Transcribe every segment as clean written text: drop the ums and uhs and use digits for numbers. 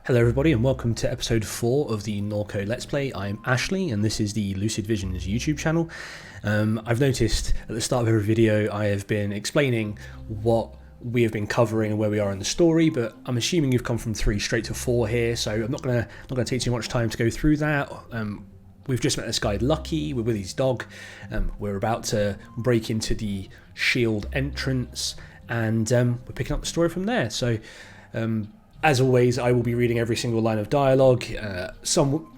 Hello everybody and welcome to episode 4 of the Norco Let's Play. I'm Ashley and this is the Lucid Visions YouTube channel. I've noticed at the start of every video I have been explaining what we have been covering and where we are in the story, but I'm assuming you've come from 3 straight to 4 here, so I'm not gonna take too much time to go through that. We've just met this guy Lucky, we're with his dog, we're about to break into the shield entrance, and we're picking up the story from there. So as always, I will be reading every single line of dialogue. Some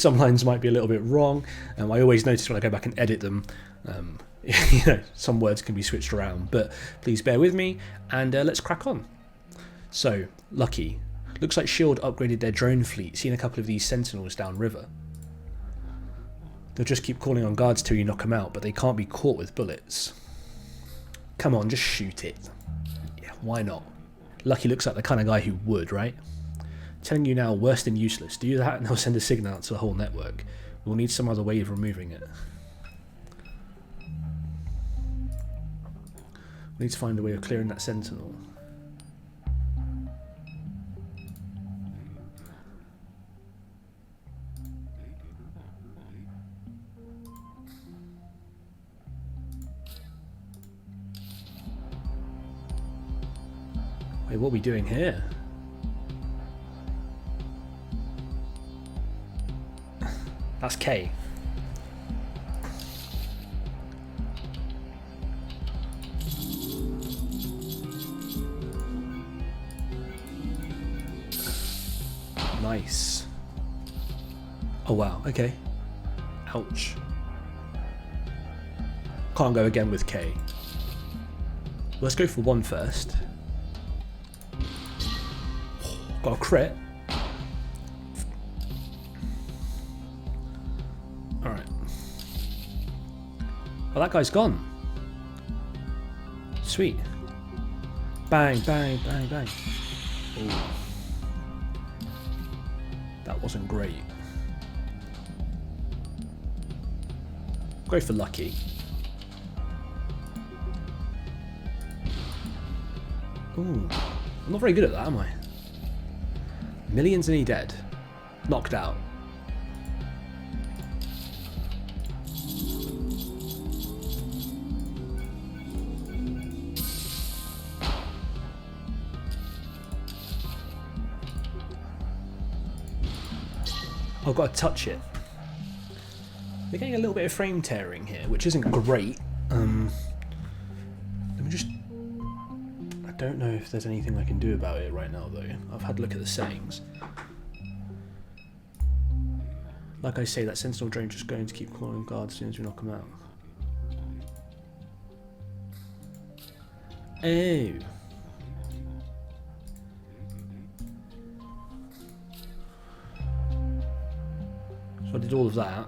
lines might be a little bit wrong. I always notice when I go back and edit them, some words can be switched around, but please bear with me, and let's crack on. So, Lucky. Looks like S.H.I.E.L.D. upgraded their drone fleet, seen a couple of these sentinels downriver. They'll just keep calling on guards till you knock them out, but they can't be caught with bullets. Come on, just shoot it. Yeah, why not? Lucky looks like the kind of guy who would, right? Telling you now, worse than useless. Do that and they'll send a signal out to the whole network. We'll need some other way of removing it. We need to find a way of clearing that sentinel. Wait, what are we doing here? That's K. Nice. Oh wow, okay. Ouch. Can't go again with K. Let's go for 1 first. Got a crit. Alright. Well, that guy's gone. Sweet. Bang, bang, bang, bang. Ooh. That wasn't great. Go for Lucky. Ooh. I'm not very good at that, am I? Millions and he dead. Knocked out. I've got to touch it. We're getting a little bit of frame tearing here, which isn't great. Let me just... I don't know if there's anything I can do about it right now though. I've had a look at the settings. Like I say, that sentinel drone just going to keep calling guards as soon as we knock them out. Oh. So I did all of that.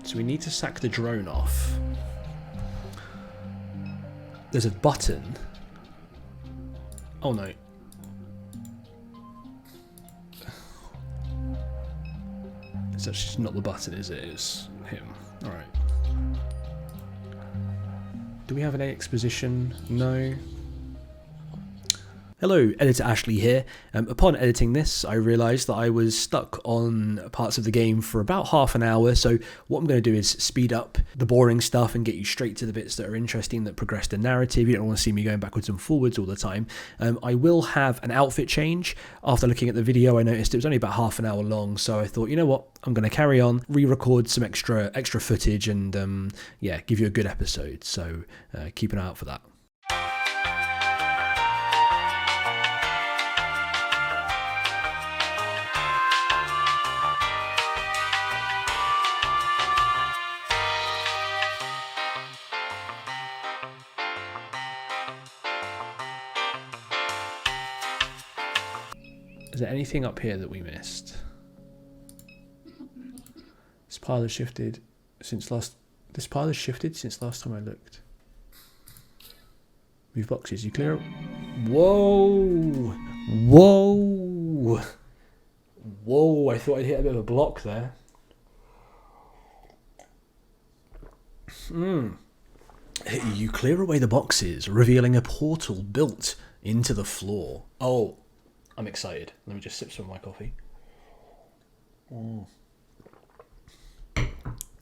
So we need to sack the drone off. There's a button. Oh no. It's actually not the button, is it? It's him. Alright. Do we have an exposition? No. Hello, Editor Ashley here. Upon editing this, I realised that I was stuck on parts of the game for about half an hour, so what I'm going to do is speed up the boring stuff and get you straight to the bits that are interesting, that progress the narrative. You don't want to see me going backwards and forwards all the time. I will have an outfit change. After looking at the video, I noticed it was only about half an hour long, so I thought, you know what, I'm going to carry on, re-record some extra footage, and yeah, give you a good episode, so keep an eye out for that. Is there anything up here that we missed? This pile has shifted since last time I looked. Move boxes, you clear? Whoa! Whoa! Whoa, I thought I'd hit a bit of a block there. You clear away the boxes, revealing a portal built into the floor. Oh, I'm excited. Let me just sip some of my coffee.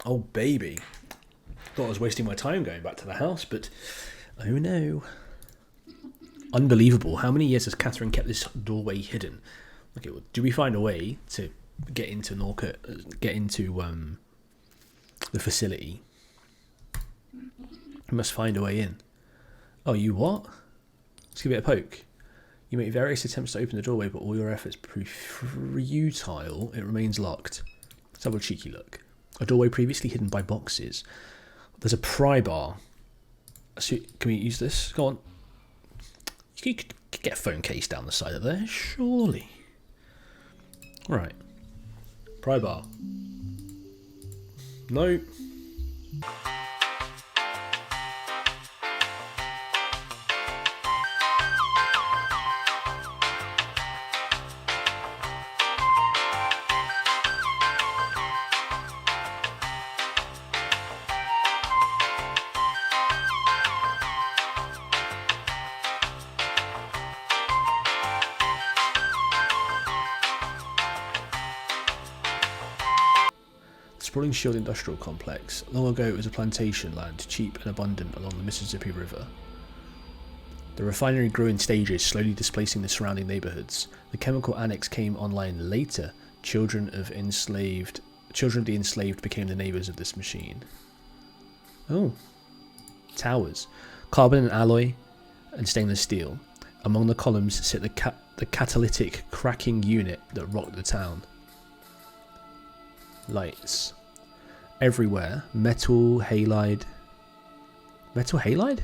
Oh, baby. Thought I was wasting my time going back to the house, but oh no. Unbelievable. How many years has Catherine kept this doorway hidden? Okay, well, do we find a way to get into Norco, get into the facility? We must find a way in. Oh, you what? Let's give it a poke. You make various attempts to open the doorway, but all your efforts prove futile. It remains locked. Let's have a cheeky look. A doorway previously hidden by boxes. There's a pry bar. So, can we use this? Go on. You could get a phone case down the side of there, surely. Right. Pry bar. No. Sprawling Shield Industrial Complex. Long ago it was a plantation land, cheap and abundant along the Mississippi River. The refinery grew in stages, slowly displacing the surrounding neighborhoods. The chemical annex came online later. Children of the enslaved became the neighbors of this machine. Oh. Towers. Carbon and alloy and stainless steel. Among the columns sit the catalytic cracking unit that rocked the town. Lights. Everywhere. Metal halide. Metal halide?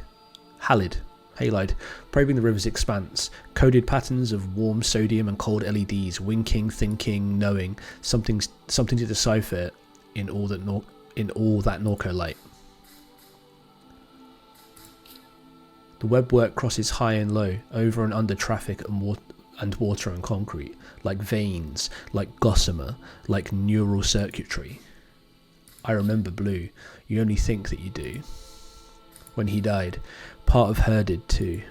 Halide. Probing the river's expanse. Coded patterns of warm sodium and cold LEDs. Winking, thinking, knowing. Something to decipher in all that Norco light. The webwork crosses high and low, over and under traffic and water and concrete, like veins, like gossamer, like neural circuitry. I remember Blue. You only think that you do. When he died, part of her did too.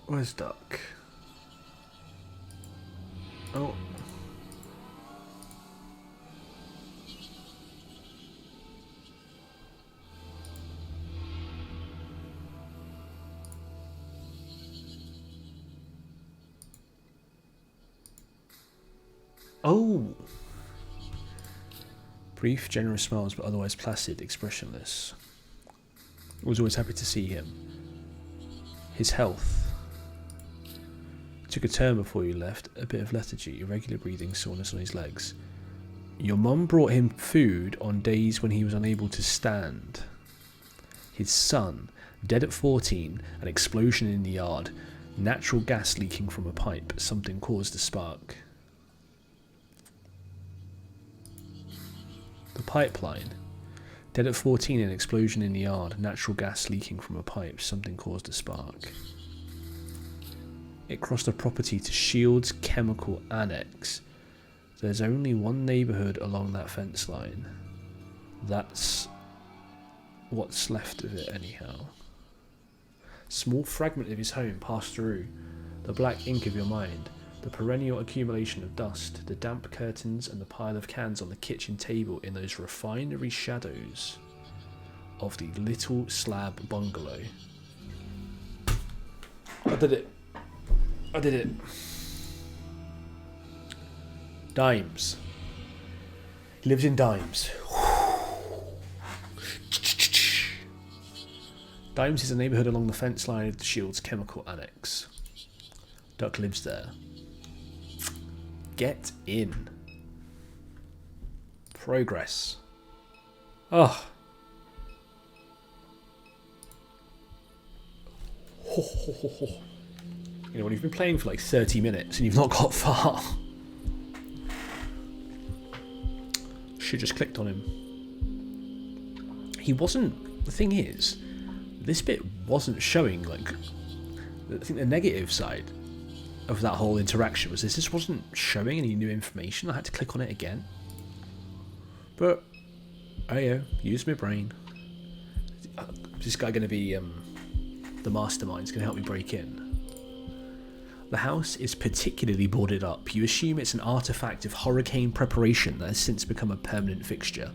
Where's Duck? Oh. Oh. Brief, generous smiles, but otherwise placid, expressionless. I was always happy to see him. His health. Took a turn before you left, a bit of lethargy, irregular breathing, soreness on his legs. Your mum brought him food on days when he was unable to stand. His son, dead at 14, an explosion in the yard, natural gas leaking from a pipe, something caused a spark. The pipeline. Dead at 14, an explosion in the yard, natural gas leaking from a pipe, something caused a spark. It crossed the property to Shield's Chemical Annex. There's only one neighbourhood along that fence line. That's what's left of it anyhow. Small fragment of his home passed through. The black ink of your mind. The perennial accumulation of dust. The damp curtains and the pile of cans on the kitchen table in those refinery shadows. of the little slab bungalow. I did it. I did it. Dimes. He lives in Dimes. Dimes is a neighbourhood along the fence line of the Shield's chemical annex. Duck lives there. Get in. Progress. Oh. You know, when you've been playing for like 30 minutes and you've not got far. Should just clicked on him. He wasn't. The thing is, this bit wasn't showing, like, I think the negative side of that whole interaction was this wasn't showing any new information. I had to click on it again. But, oh yeah, use my brain. Is this guy going to be the mastermind? Is going to help me break in? The house is particularly boarded up. You assume it's an artifact of hurricane preparation that has since become a permanent fixture.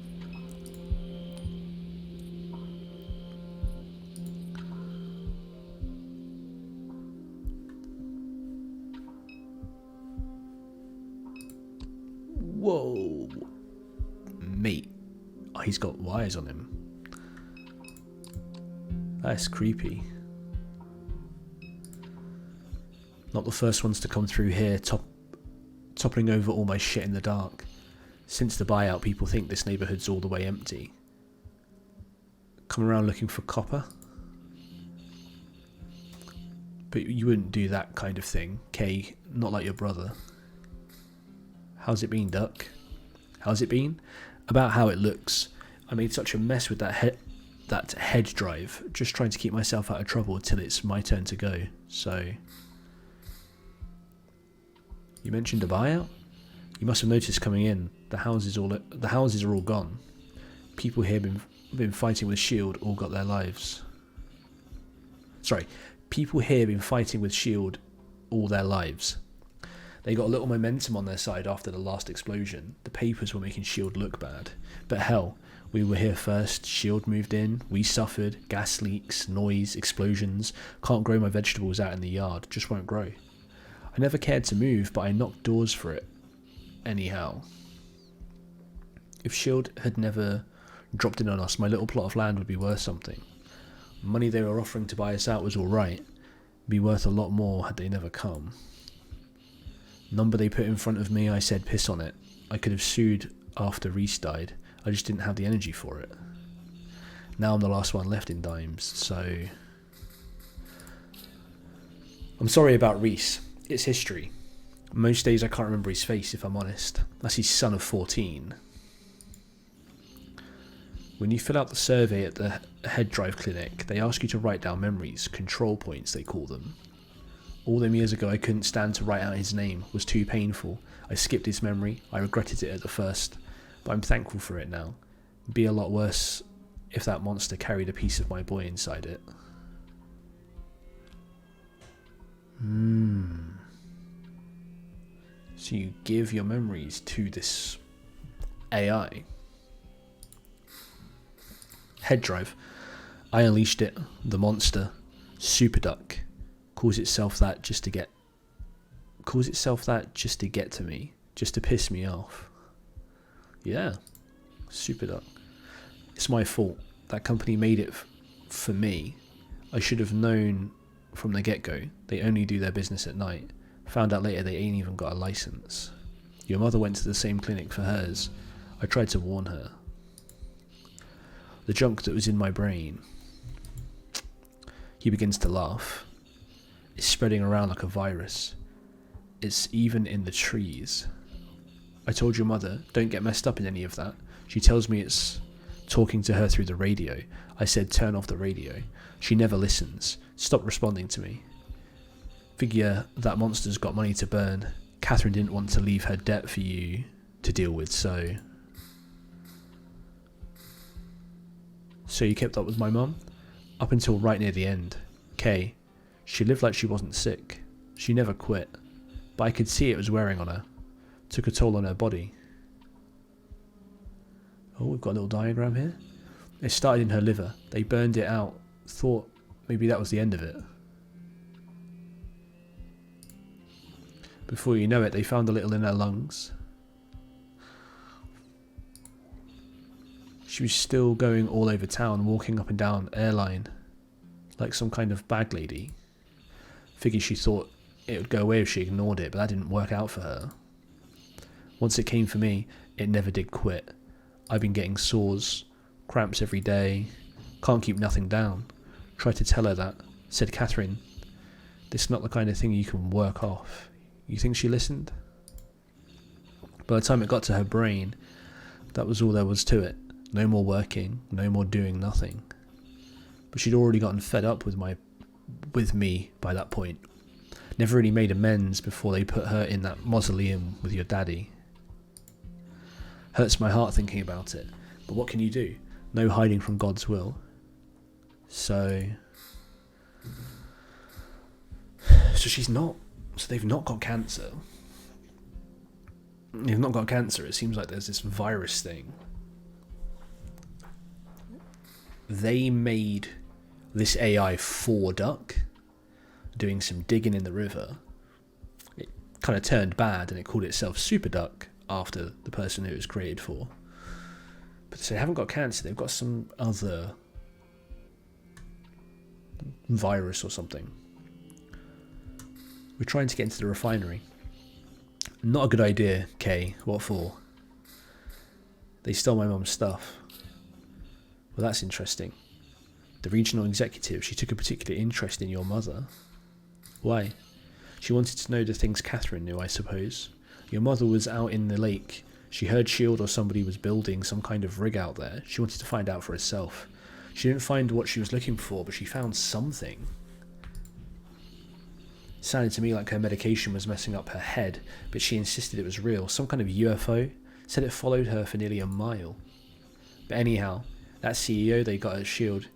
Whoa. Mate. Oh, he's got wires on him. That's creepy. Not the first ones to come through here, toppling over all my shit in the dark. Since the buyout, people think this neighbourhood's all the way empty. Come around looking for copper? But you wouldn't do that kind of thing, Kay, not like your brother. How's it been, Duck? How's it been? About how it looks. I made such a mess with that head drive, just trying to keep myself out of trouble till it's my turn to go, so... You mentioned a buyout? You must have noticed coming in. The houses are all gone. People here been fighting with Shield all got their lives. Sorry, people here been fighting with Shield all their lives. They got a little momentum on their side after the last explosion. The papers were making Shield look bad. But hell, we were here first. Shield moved in. We suffered. Gas leaks, noise, explosions. Can't grow my vegetables out in the yard. Just won't grow. I never cared to move, but I knocked doors for it. Anyhow. If Shield had never dropped in on us, my little plot of land would be worth something. Money they were offering to buy us out was alright. Be worth a lot more had they never come. Number they put in front of me, I said piss on it. I could have sued after Reese died. I just didn't have the energy for it. Now I'm the last one left in Dimes, so... I'm sorry about Reese. It's history. Most days I can't remember his face, if I'm honest. That's his son of 14. When you fill out the survey at the head drive clinic, they ask you to write down memories, control points they call them. All them years ago I couldn't stand to write out his name, it was too painful. I skipped his memory, I regretted it at the first, but I'm thankful for it now. It'd be a lot worse if that monster carried a piece of my boy inside it. So you give your memories to this AI. Head drive. I unleashed it. The monster. Super Duck. Calls itself that just to get to me. Just to piss me off. Yeah. Super Duck. It's my fault. That company made it for me. I should have known from the get-go. They only do their business at night. Found out later they ain't even got a license. Your mother went to the same clinic for hers. I tried to warn her. The junk that was in my brain. He begins to laugh. It's spreading around like a virus. It's even in the trees. I told your mother, don't get messed up in any of that. She tells me it's talking to her through the radio. I said turn off the radio. She never listens. Stop responding to me. Figure that monster's got money to burn. Catherine didn't want to leave her debt for you to deal with, so... So you kept up with my mum? Up until right near the end. Kay, she lived like she wasn't sick. She never quit. But I could see it was wearing on her. Took a toll on her body. Oh, we've got a little diagram here. It started in her liver. They burned it out. Thought maybe that was the end of it. Before you know it, they found a little in her lungs. She was still going all over town, walking up and down airline, like some kind of bag lady. Figured she thought it would go away if she ignored it, but that didn't work out for her. Once it came for me, it never did quit. I've been getting sores, cramps every day, can't keep nothing down. Tried to tell her that. Said Catherine, this is not the kind of thing you can work off. You think she listened? By the time it got to her brain, that was all there was to it. No more working, no more doing nothing. But she'd already gotten fed up with me by that point. Never really made amends before they put her in that mausoleum with your daddy. Hurts my heart thinking about it, but what can you do? No hiding from God's will. So they've not got cancer. They've not got cancer. It seems like there's this virus thing. They made this AI for Duck, doing some digging in the river. It kind of turned bad and it called itself Super Duck after the person who it was created for. But they haven't got cancer, they've got some other virus or something. We're trying to get into the refinery. Not a good idea, Kay. What for? They stole my mum's stuff. Well, that's interesting. The regional executive, she took a particular interest in your mother. Why? She wanted to know the things Catherine knew, I suppose. Your mother was out in the lake. She heard S.H.I.E.L.D. or somebody was building some kind of rig out there. She wanted to find out for herself. She didn't find what she was looking for, but she found something. It sounded to me like her medication was messing up her head, but she insisted it was real. Some kind of UFO. Said it followed her for nearly a mile. But anyhow, that CEO they got at S.H.I.E.L.D.,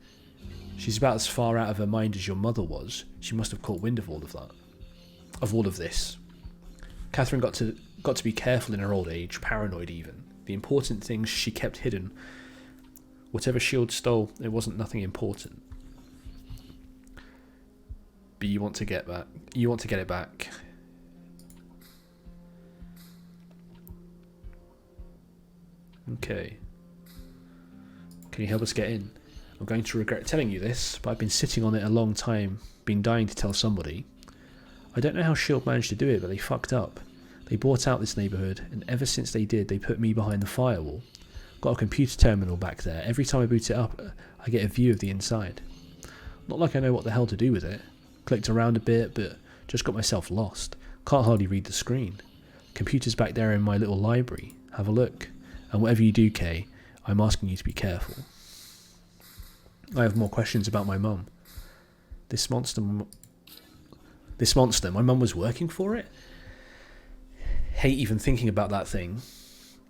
she's about as far out of her mind as your mother was. She must have caught wind of all of that. Of all of this. Catherine got to be careful in her old age, paranoid even. The important things she kept hidden. Whatever S.H.I.E.L.D. stole, it wasn't nothing important. But you want to get back. You want to get it back. Okay. Can you help us get in? I'm going to regret telling you this, but I've been sitting on it a long time, been dying to tell somebody. I don't know how S.H.I.E.L.D. managed to do it, but they fucked up. They bought out this neighbourhood, and ever since they did, they put me behind the firewall. Got a computer terminal back there. Every time I boot it up, I get a view of the inside. Not like I know what the hell to do with it. Clicked around a bit, but just got myself lost. Can't hardly read the screen. Computer's back there in my little library. Have a look. And whatever you do, Kay, I'm asking you to be careful. I have more questions about my mum. This monster, my mum was working for it? Hate even thinking about that thing.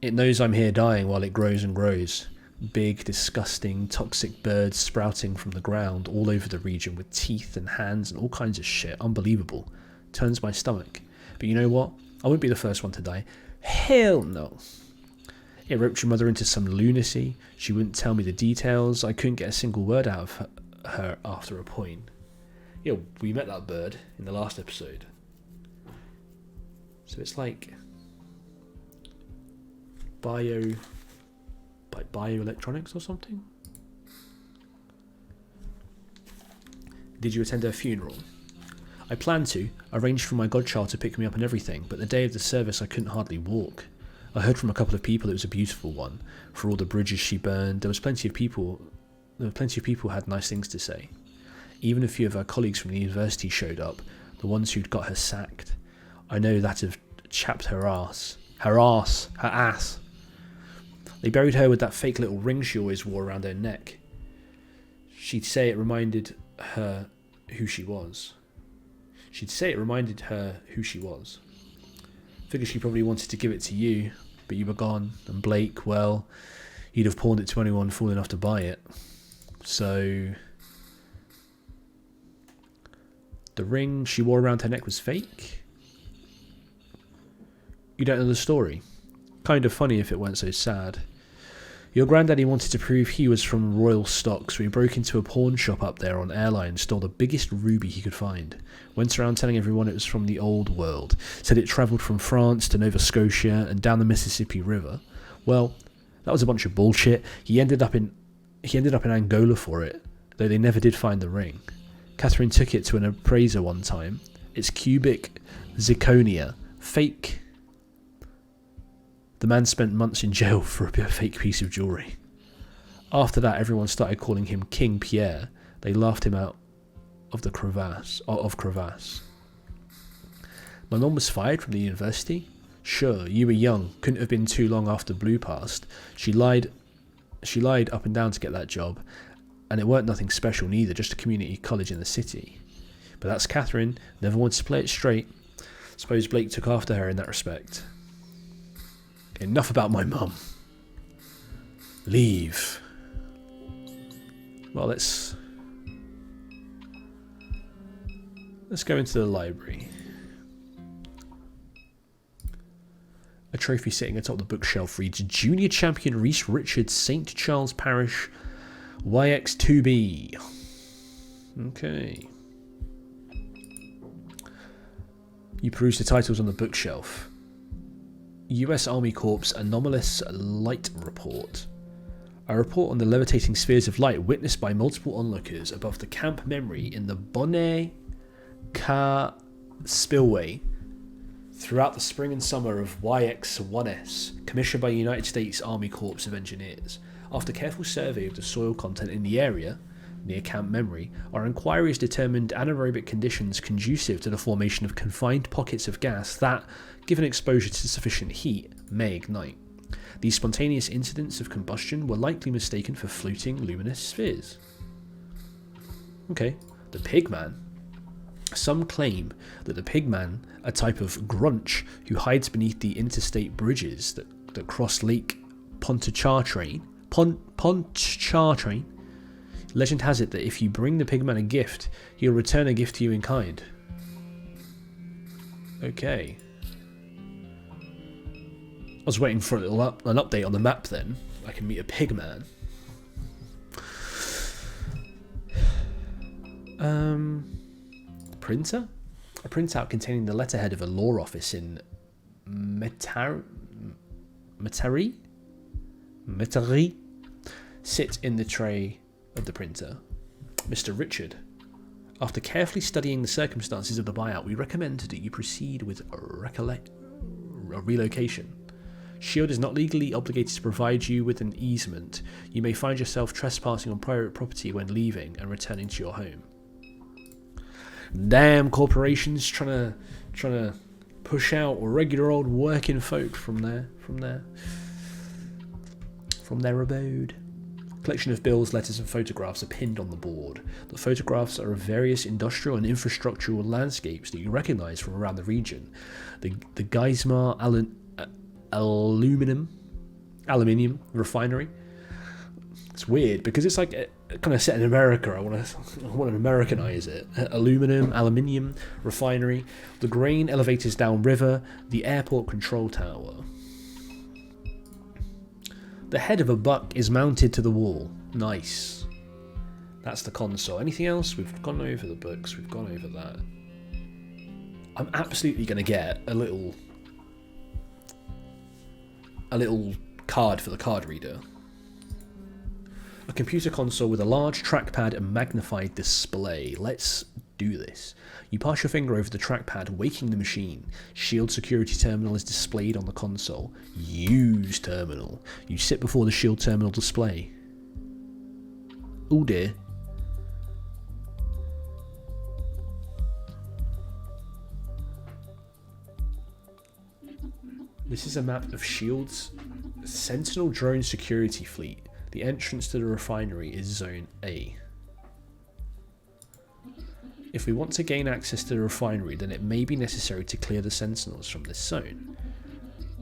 It knows I'm here dying while it grows and grows. Big, disgusting, toxic birds sprouting from the ground all over the region with teeth and hands and all kinds of shit. Unbelievable. Turns my stomach. But you know what? I won't be the first one to die. Hell no. It roped your mother into some lunacy. She wouldn't tell me the details. I couldn't get a single word out of her after a point. Yeah, we met that bird in the last episode. So it's like bioelectronics or something? Did you attend her funeral? I planned to. I arranged for my godchild to pick me up and everything, but the day of the service I couldn't hardly walk. I heard from a couple of people it was a beautiful one. For all the bridges she burned, there were plenty of people who had nice things to say. Even a few of her colleagues from the university showed up, the ones who'd got her sacked. I know that have chapped her ass. Her ass. They buried her with that fake little ring she always wore around her neck. She'd say it reminded her who she was. Figured she probably wanted to give it to you, but you were gone, and Blake, well, he'd have pawned it to anyone fool enough to buy it. So the ring she wore around her neck was fake? You don't know the story? Kind of funny if it weren't so sad. Your granddaddy wanted to prove he was from royal stock, so he broke into a pawn shop up there on Airline and stole the biggest ruby he could find. Went around telling everyone it was from the old world. Said it travelled from France to Nova Scotia and down the Mississippi River. Well, that was a bunch of bullshit. He ended up in Angola for it, though they never did find the ring. Catherine took it to an appraiser one time. It's cubic zirconia. Fake. The man spent months in jail for a fake piece of jewellery. After that, everyone started calling him King Pierre. They laughed him out of the crevasse. My mum was fired from the university. Sure, you were young. Couldn't have been too long after Blue passed. She lied up and down to get that job. And it weren't nothing special neither, just a community college in the city. But that's Catherine. Never wanted to play it straight. Suppose Blake took after her in that respect. Enough about my mum. Leave. Well, let's go into the library. A trophy sitting atop the bookshelf reads Junior Champion Reese Richards, St. Charles Parish, YX2B. Okay. You peruse the titles on the bookshelf. US Army Corps Anomalous Light Report. A report on the levitating spheres of light witnessed by multiple onlookers above the camp memory in the Bonnet Car Spillway throughout the spring and summer of YX1S, commissioned by United States Army Corps of Engineers. After careful survey of the soil content in the area, near Camp Memory, our inquiries determined anaerobic conditions conducive to the formation of confined pockets of gas that, given exposure to sufficient heat, may ignite. These spontaneous incidents of combustion were likely mistaken for floating luminous spheres. Okay, the Pigman. Some claim that the Pigman, a type of grunch who hides beneath the interstate bridges that cross Lake Pontchartrain. Legend has it that if you bring the Pigman a gift, he'll return a gift to you in kind. Okay. I was waiting for an update on the map then. I can meet a Pigman. Printer? A printout containing the letterhead of a law office in Metairie? Sit in the tray of the printer. Mr. Richard, after carefully studying the circumstances of the buyout, we recommend that you proceed with a relocation. Shield is not legally obligated to provide you with an easement. You may find yourself trespassing on private property when leaving and returning to your home. Damn corporations trying to push out regular old working folk from their abode. A collection of bills, letters and photographs are pinned on the board. The photographs are of various industrial and infrastructural landscapes that you recognise from around the region. The Geismar aluminium refinery. It's weird because it's like kind of set in America. I want to Americanize it. Aluminium refinery, the grain elevators downriver, the airport control tower. The head of a buck is mounted to the wall. Nice. That's the console. Anything else? We've gone over the books. We've gone over that. I'm absolutely going to get a little card for the card reader. A computer console with a large trackpad and magnified display. Let's do this. You pass your finger over the trackpad, waking the machine. Shield security terminal is displayed on the console. Use terminal. You sit before the Shield terminal display. Oh dear. This is a map of Shield's Sentinel drone security fleet. The entrance to the refinery is Zone A. If we want to gain access to the refinery, then it may be necessary to clear the Sentinels from this zone.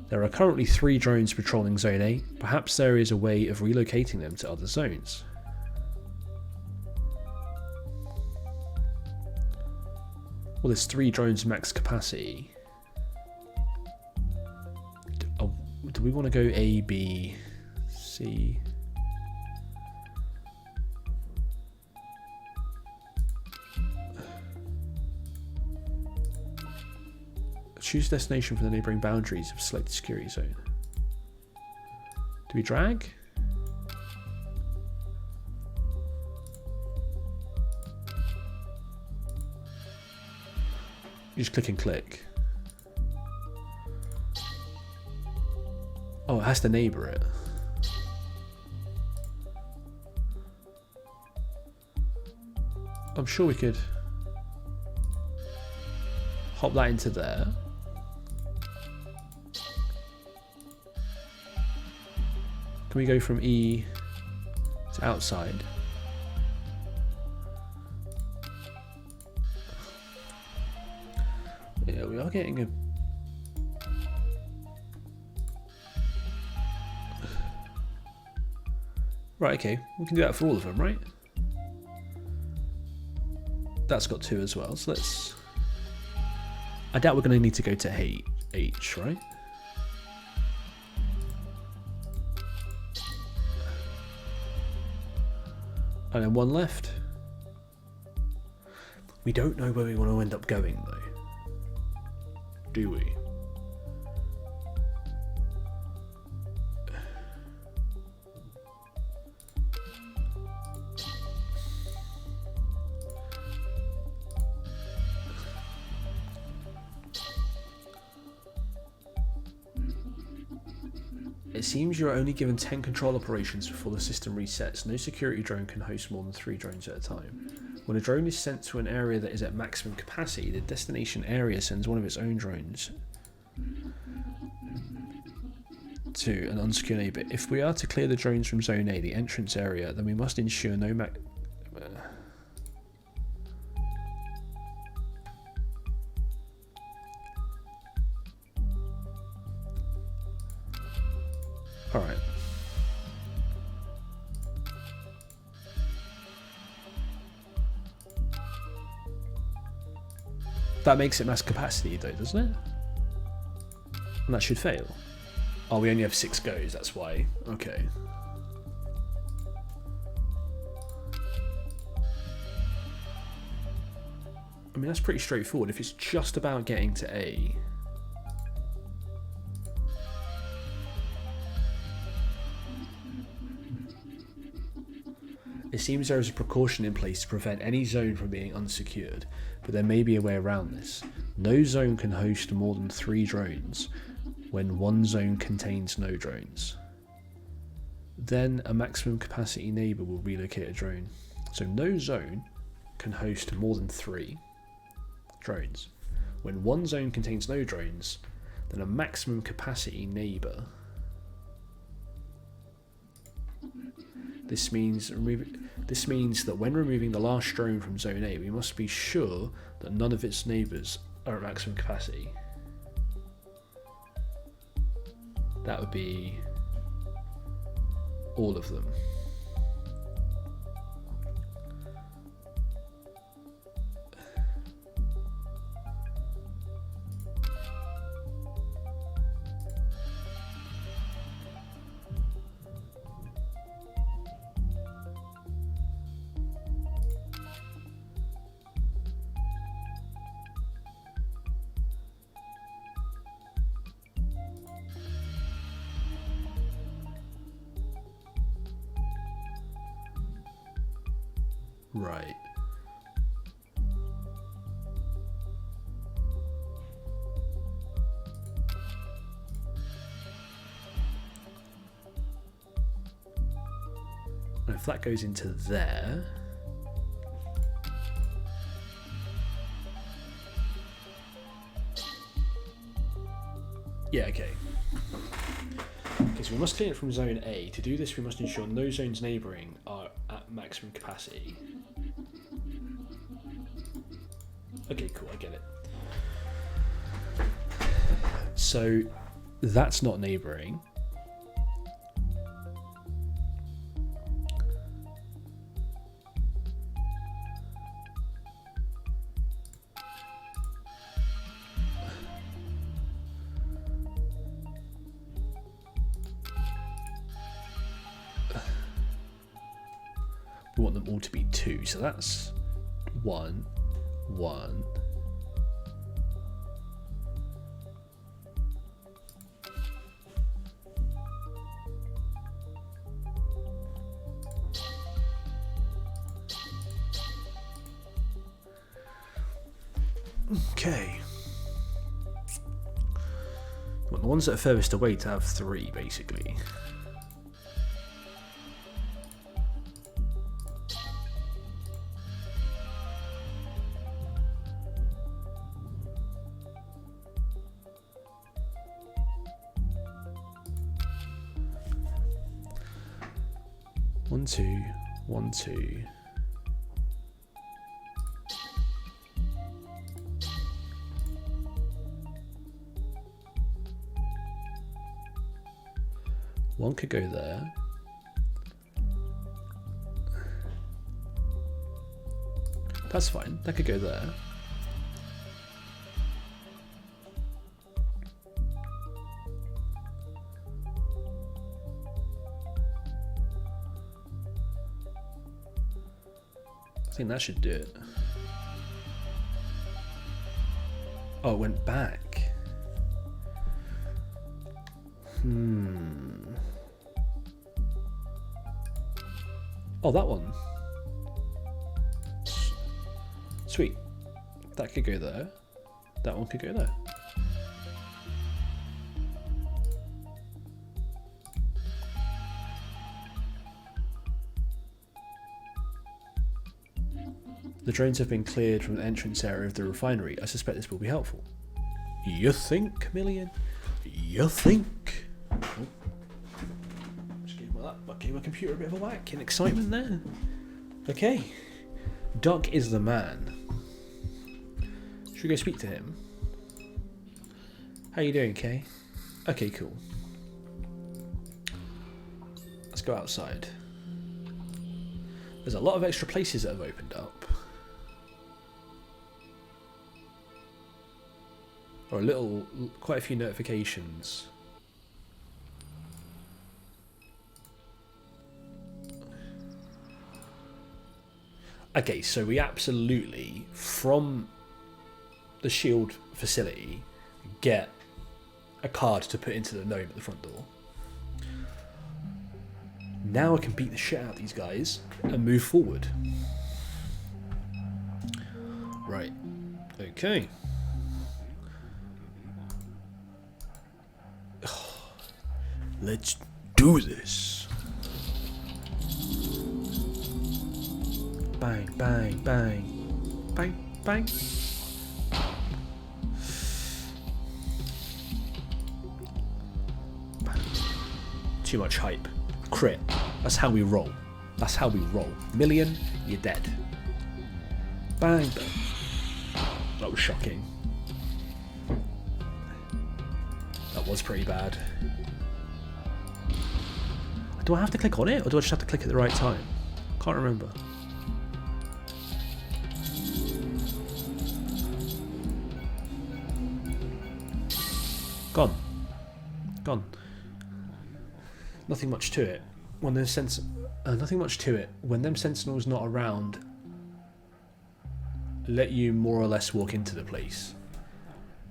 There are currently 3 drones patrolling Zone A. Perhaps there is a way of relocating them to other zones. Well, there's 3 drones max capacity. Do we want to go A, B, C? Choose destination from the neighbouring boundaries of selected security zone. Do we drag? You just click and click. Oh, it has to neighbour it. I'm sure we could hop that into there. Can we go from E to outside? Yeah, we are getting a... Right, okay. We can do that for all of them, right? That's got 2 as well, so let's... I doubt we're going to need to go to H, right? And then 1 left. We don't know where we want to end up going, though. Do we? It seems you're only given 10 control operations before the system resets. No security drone can host more than 3 drones at a time. When a drone is sent to an area that is at maximum capacity, the destination area sends one of its own drones to an unsecure neighbour. If we are to clear the drones from Zone A, the entrance area, then we must ensure no Alright. That makes it max capacity though, doesn't it? And that should fail. Oh, we only have 6 goes, that's why. Okay. I mean, that's pretty straightforward. If it's just about getting to A, it seems there is a precaution in place to prevent any zone from being unsecured, but there may be a way around this. No zone can host more than 3 drones when one zone contains no drones. Then a maximum capacity neighbour will relocate a drone. So no zone can host more than 3 drones. When one zone contains no drones, then a maximum capacity neighbour. This means that when removing the last drone from Zone A, we must be sure that none of its neighbours are at maximum capacity. That would be all of them. Right. And if that goes into there, yeah, okay. Okay, so we must clear it from Zone A. To do this, we must ensure no zones neighbouring are at maximum capacity. Okay, cool, I get it. So that's not neighbouring. We want them all to be 2, so that's 1, 1, Okay. Well, the ones that are furthest away to have 3, basically. One, two, 1, 2. One could go there. That's fine. That could go there. I think that should do it. Oh, it went back. Oh, that one. Sweet. That could go there. That one could go there. The drones have been cleared from the entrance area of the refinery. I suspect this will be helpful. You think, Chameleon? You think? Oh. Just gave my computer a bit of a whack in excitement there. Okay. Doc is the man. Should we go speak to him? How you doing, Kay? Okay, cool. Let's go outside. There's a lot of extra places that have opened up. Or quite a few notifications. Okay, so we absolutely, from the shield facility, get a card to put into the gnome at the front door. Now I can beat the shit out of these guys and move forward. Right. Okay. Let's do this. Bang, bang, bang. Bang, bang. Bang. Too much hype. Crit. That's how we roll. That's how we roll. Million, you're dead. Bang, bang. That was shocking. That was pretty bad. Do I have to click on it, or do I just have to click at the right time? Can't remember. Gone. Gone. Nothing much to it. When there's nothing much to it. When them sentinels not around, let you more or less walk into the place.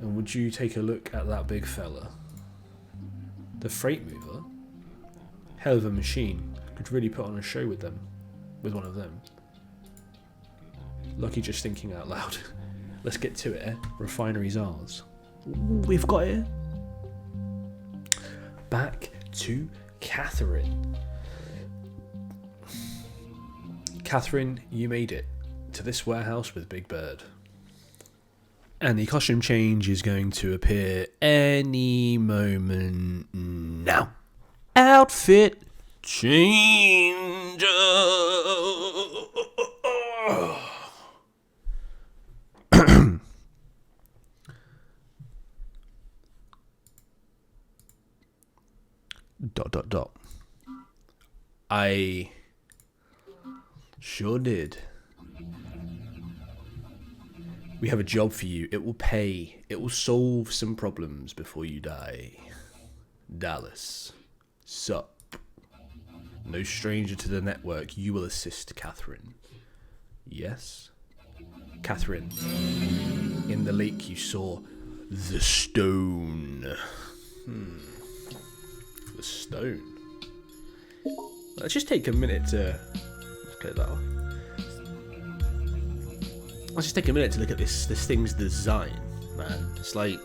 And would you take a look at that big fella? The freight mover? Hell of a machine. Could really put on a show with them. With one of them. Lucky just thinking out loud. Let's get to it, eh? Refinery's ours. We've got it. Back to Catherine. Catherine, you made it to this warehouse with Big Bird. And the costume change is going to appear any moment now. Outfit change. Dot, dot, dot. I sure did. We have a job for you. It will pay. It will solve some problems before you die. Dallas. Sup. No stranger to the network. You will assist Catherine. Yes? Catherine. In the lake you saw the stone. The stone. Let's just take a minute to... Let's clear that off. let's just take a minute to look at this thing's design, man. It's like,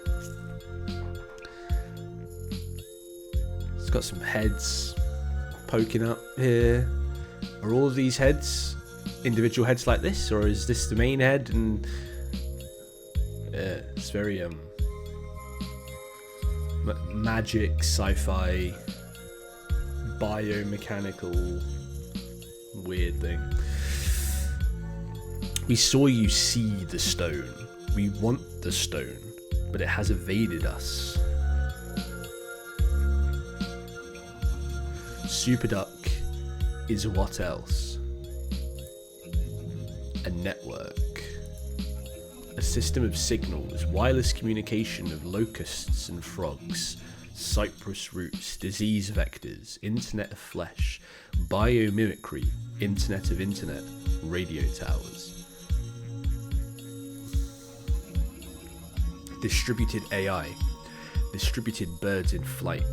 it's got some heads poking up here. Are all of these heads individual heads like this, or is this the main head? And it's very magic, sci-fi, biomechanical, weird thing. We saw you see the stone. We want the stone, but it has evaded us. Superduck is what else? A network. A system of signals, wireless communication of locusts and frogs, cypress roots, disease vectors, internet of flesh, biomimicry, internet of internet, radio towers. Distributed AI, distributed birds in flight.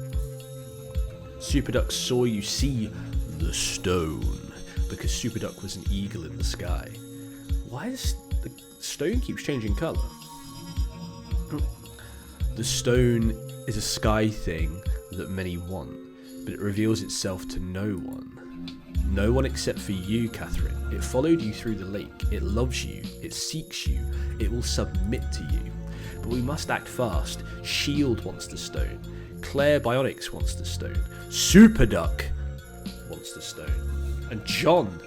Superduck saw you see the stone, because Superduck was an eagle in the sky. Why does the stone keeps changing colour? The stone is a sky thing that many want, but it reveals itself to no one. No one except for you, Catherine. It followed you through the lake. It loves you. It seeks you. It will submit to you. But we must act fast. Shield wants the stone. Claire Bionics wants the stone. Superduck wants the stone. And John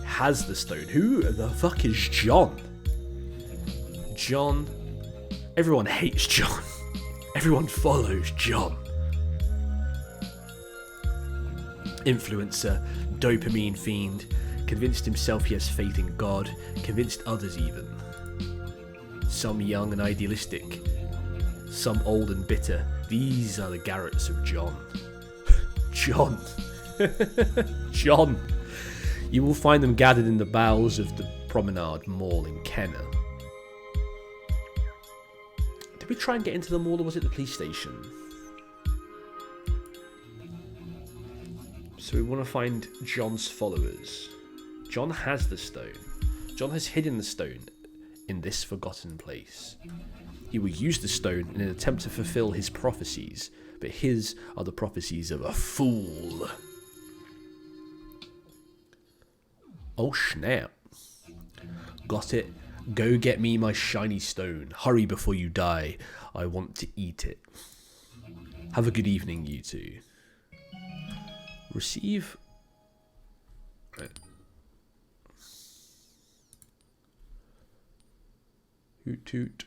has the stone. Who the fuck is John? John. Everyone hates John. Everyone follows John. Influencer, dopamine fiend, convinced himself he has faith in God, convinced others even. Some young and idealistic, some old and bitter. These are the Garretts of John. John. John. You will find them gathered in the bowels of the Promenade Mall in Kenner. Did we try and get into the mall, or was it the police station? So we want to find John's followers. John has the stone. John has hidden the stone in this forgotten place. He will use the stone in an attempt to fulfill his prophecies, but his are the prophecies of a fool. Oh snap. Got it. Go get me my shiny stone. Hurry before you die. I want to eat it. Have a good evening, you two. Receive. Right. Hoot toot.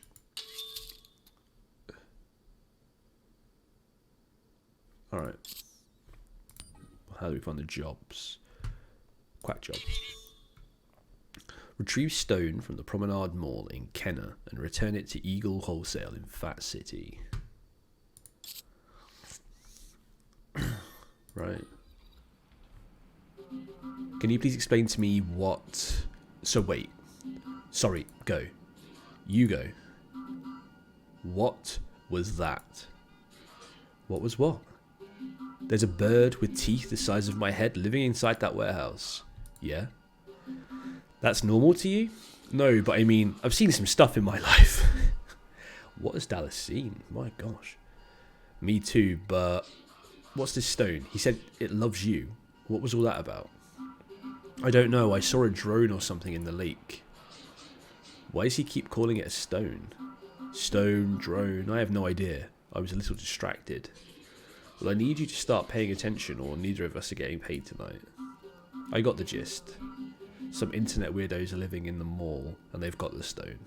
Alright. How do we find the jobs? Quack job. Retrieve stone from the Promenade Mall in Kenner and return it to Eagle Wholesale in Fat City. Right. Can you please explain to me what... So wait. Sorry, go. You go. What was that? What was what? There's a bird with teeth the size of my head living inside that warehouse. Yeah? That's normal to you? No, but I mean, I've seen some stuff in my life. What has Dallas seen? My gosh. Me too, but... What's this stone? He said it loves you. What was all that about? I don't know. I saw a drone or something in the lake. Why does he keep calling it a stone? Stone, drone, I have no idea. I was a little distracted. Well, I need you to start paying attention or neither of us are getting paid tonight. I got the gist. Some internet weirdos are living in the mall and they've got the stone.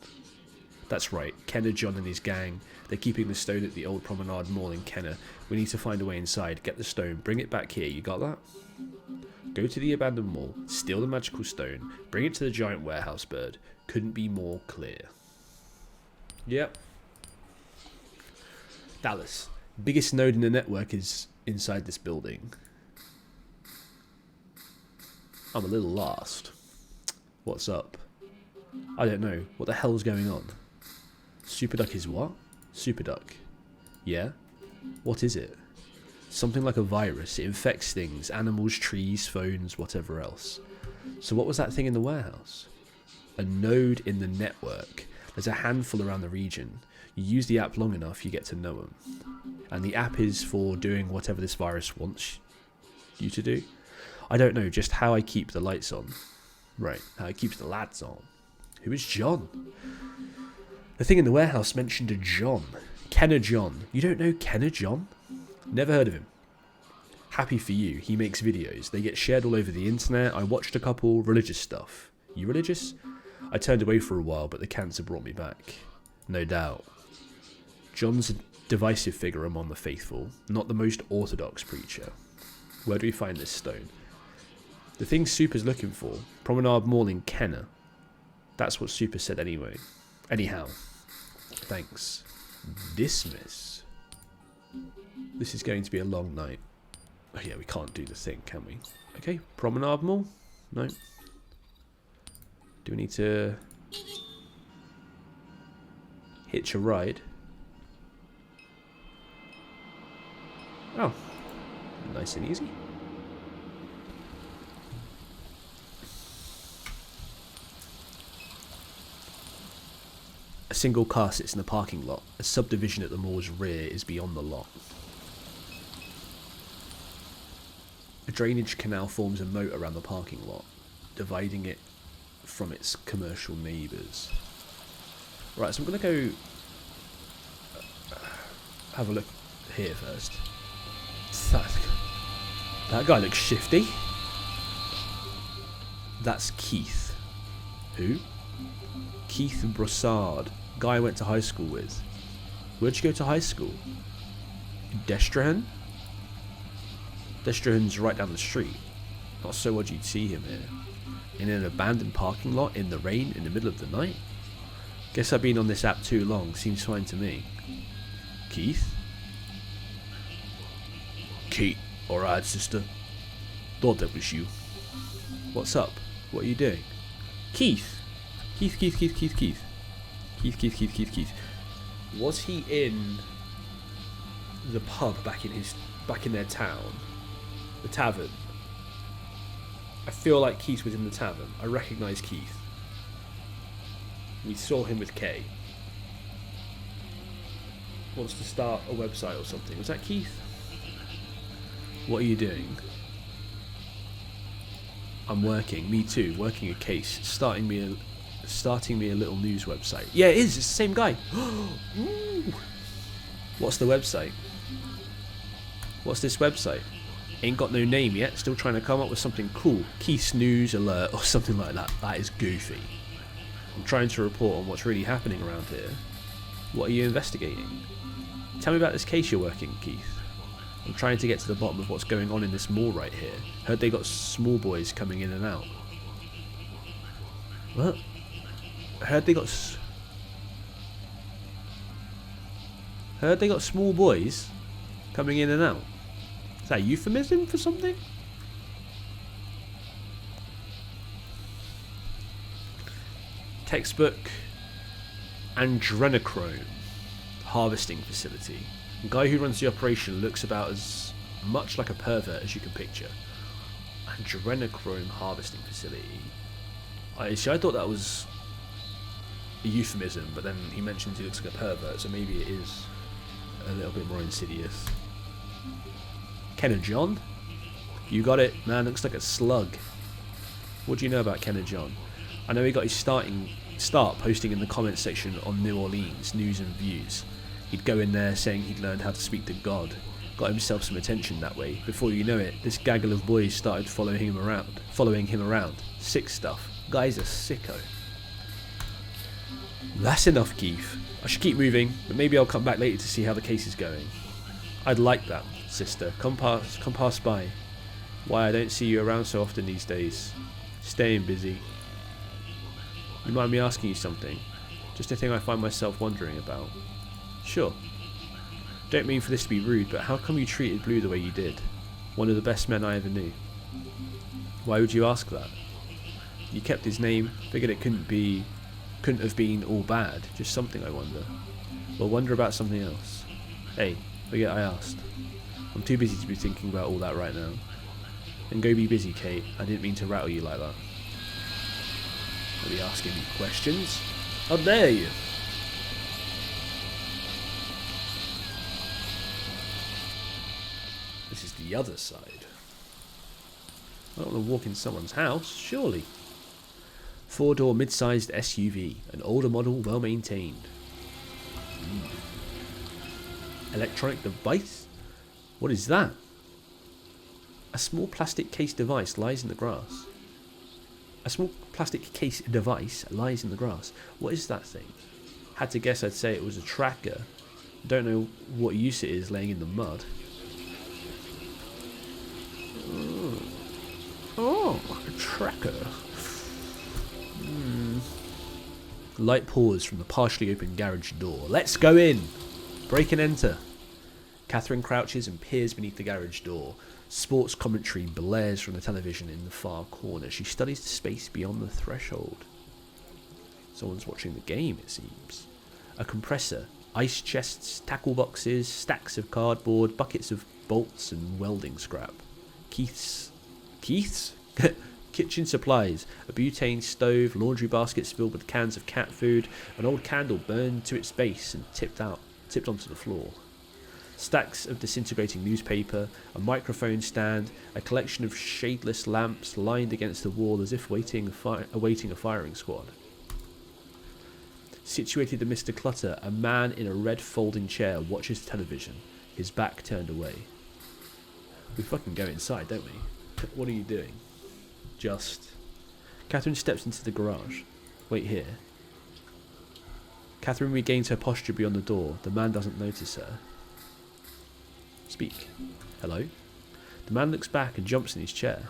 That's right, Kenner John and his gang. They're keeping the stone at the old Promenade Mall in Kenner. We need to find a way inside, get the stone, bring it back here, you got that? Go to the abandoned mall, steal the magical stone, bring it to the giant warehouse bird. Couldn't be more clear. Yep. Dallas. Biggest node in the network is inside this building. I'm a little lost. What's up? I don't know. What the hell's going on? Superduck is what? Superduck. Yeah? What is it? Something like a virus. It infects things. Animals, trees, phones, whatever else. So what was that thing in the warehouse? a node in the network. There's a handful around the region. You use the app long enough, you get to know them. And the app is for doing whatever this virus wants you to do. I don't know, just how I keep the lights on. Right, how it keeps the lads on. Who is John? The thing in the warehouse mentioned a John. Kenner John. You don't know Kenner John? Never heard of him. Happy for you, he makes videos. They get shared all over the internet. I watched a couple, religious stuff. You religious? I turned away for a while, but the cancer brought me back. No doubt. John's a divisive figure among the faithful, not the most orthodox preacher. Where do we find this stone? The thing Super's looking for. Promenade Mall in Kenner. That's what Super said anyway. Anyhow. Thanks. Dismiss. This is going to be a long night. Oh yeah, we can't do the thing, can we? Okay, Promenade Mall? No. Do we need to hitch a ride? Oh, nice and easy. A single car sits in the parking lot. A subdivision at the mall's rear is beyond the lot. A drainage canal forms a moat around the parking lot, dividing it from its commercial neighbours. Right, so I'm going to go have a look here first. That guy looks shifty. That's Keith. Who? Keith Broussard. Guy I went to high school with. Where'd you go to high school? Destrehan? Destrehan's right down the street. Not so odd you'd see him here. In an abandoned parking lot, in the rain, in the middle of the night? Guess I've been on this app too long, seems fine to me. Keith? Kate, alright sister. Thought that was you. What's up? What are you doing? Keith! Keith. Was he in the pub back in their town? The tavern? I feel like Keith was in the tavern. I recognise Keith. We saw him with Kay. Wants to start a website or something. Was that Keith? What are you doing? I'm working. Me too. Working a case. Starting me a little news website. Yeah, it is. It's the same guy. What's the website? What's this website? Ain't got no name yet. Still trying to come up with something cool. Keith's News Alert or something like that. That is goofy. I'm trying to report on what's really happening around here. What are you investigating? Tell me about this case you're working, Keith. I'm trying to get to the bottom of what's going on in this mall right here. Heard they got small boys coming in and out. What? Heard they got small boys coming in and out. Is that a euphemism for something? Textbook Adrenochrome harvesting facility. The guy who runs the operation looks about as much like a pervert as you can picture. Adrenochrome harvesting facility. I thought that was a euphemism, but then he mentions he looks like a pervert, so maybe it is a little bit more insidious. Kenner John? You got it, man, looks like a slug. What do you know about Kenner John? I know he got his start posting in the comments section on New Orleans News and Views. He'd go in there saying he'd learned how to speak to God. Got himself some attention that way. Before you know it, this gaggle of boys started following him around. Sick stuff. Guy's a sicko. That's enough, Keith. I should keep moving, but maybe I'll come back later to see how the case is going. I'd like that, sister. Come pass by. Why, I don't see you around so often these days. Staying busy. You mind me asking you something? Just a thing I find myself wondering about. Sure. Don't mean for this to be rude, but how come you treated Blue the way you did? One of the best men I ever knew. Why would you ask that? You kept his name, figured it couldn't have been all bad, just something I wonder. Well, wonder about something else. Hey, forget I asked. I'm too busy to be thinking about all that right now. Then go be busy, Kate. I didn't mean to rattle you like that. I'll be asking you questions. How dare you? This is the other side. I don't want to walk in someone's house, surely. 4-door mid-sized SUV, an older model, well maintained. Electronic device? What is that? A small plastic case device lies in the grass. A small plastic case device lies in the grass. What is that thing? Had to guess, I'd say it was a tracker. Don't know what use it is laying in the mud. Oh, a tracker. Light pours from the partially open garage door. Let's go in! Break and enter. Catherine crouches and peers beneath the garage door. Sports commentary blares from the television in the far corner. She studies the space beyond the threshold. Someone's watching the game, it seems. A compressor, ice chests, tackle boxes, stacks of cardboard, buckets of bolts and welding scrap. Keith's kitchen supplies, a butane stove, laundry baskets filled with cans of cat food, an old candle burned to its base and tipped onto the floor. Stacks of disintegrating newspaper, a microphone stand, a collection of shadeless lamps lined against the wall as if awaiting a firing squad. Situated amidst the clutter, a man in a red folding chair watches television, his back turned away. We fucking go inside, don't we? What are you doing? Catherine steps into the garage. Wait here. Catherine regains her posture beyond the door. The man doesn't notice her. Speak. Hello? The man looks back and jumps in his chair.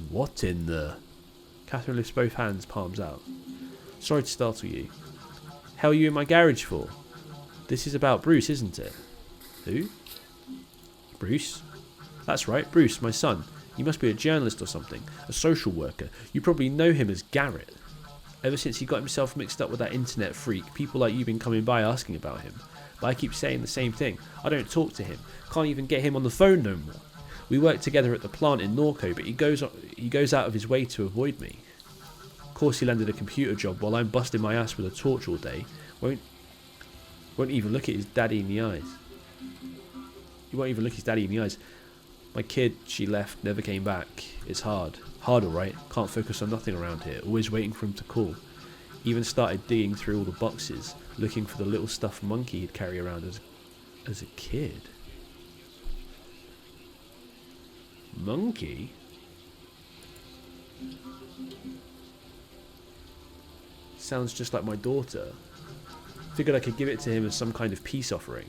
What in the... Catherine lifts both hands, palms out. Sorry to startle you. Hell are you in my garage for? This is about Bruce, isn't it? Who? Bruce? That's right, Bruce, my son. He must be a journalist or something, a social worker. You probably know him as Garrett. Ever since he got himself mixed up with that internet freak, people like you have been coming by asking about him. But I keep saying the same thing. I don't talk to him. Can't even get him on the phone no more. We work together at the plant in Norco, but he goes out of his way to avoid me. Of course he landed a computer job while I'm busting my ass with a torch all day. Won't even look at his daddy in the eyes. He won't even look his daddy in the eyes. My kid, she left, never came back. It's hard. Hard, alright. Can't focus on nothing around here. Always waiting for him to call. Even started digging through all the boxes, looking for the little stuffed monkey he'd carry around as a kid. Monkey? Sounds just like my daughter. Figured I could give it to him as some kind of peace offering.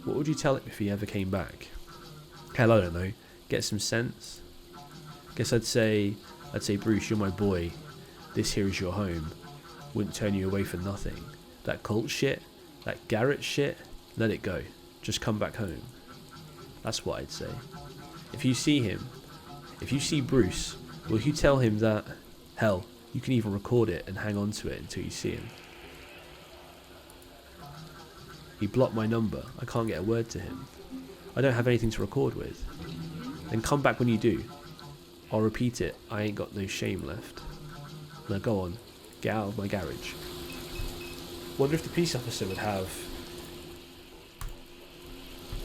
What would you tell him if he ever came back? Hell, I don't know. Get some sense. Guess I'd say, Bruce, you're my boy. This here is your home. Wouldn't turn you away for nothing. That cult shit, that Garrett shit, let it go. Just come back home. That's what I'd say. If you see him, if you see Bruce, will you tell him that, hell, you can even record it and hang on to it until you see him. He blocked my number. I can't get a word to him. I don't have anything to record with. Then come back when you do. I'll repeat it. I ain't got no shame left. Now go on. Get out of my garage. Wonder if the police officer would have...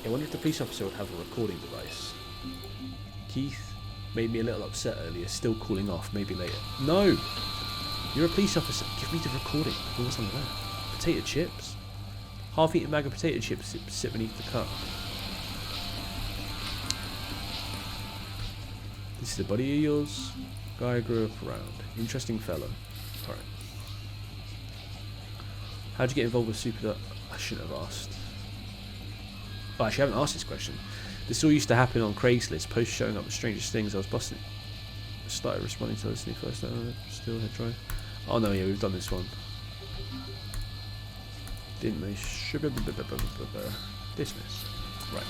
I wonder if the police officer would have a recording device. Keith made me a little upset earlier. Still cooling off. Maybe later. No! You're a police officer. Give me the recording. What's on there? Potato chips? Half-eaten bag of potato chips sit beneath the cup. This is a buddy of yours? Guy I grew up around. Interesting fellow. Alright. How'd you get involved with Super... I shouldn't have asked. Oh, actually, I haven't asked this question. This all used to happen on Craigslist. Posts showing up the strangest things. I was busting. Started responding to listening first. Still head try. Oh no, yeah, we've done this one. Didn't they? Dismiss. Right.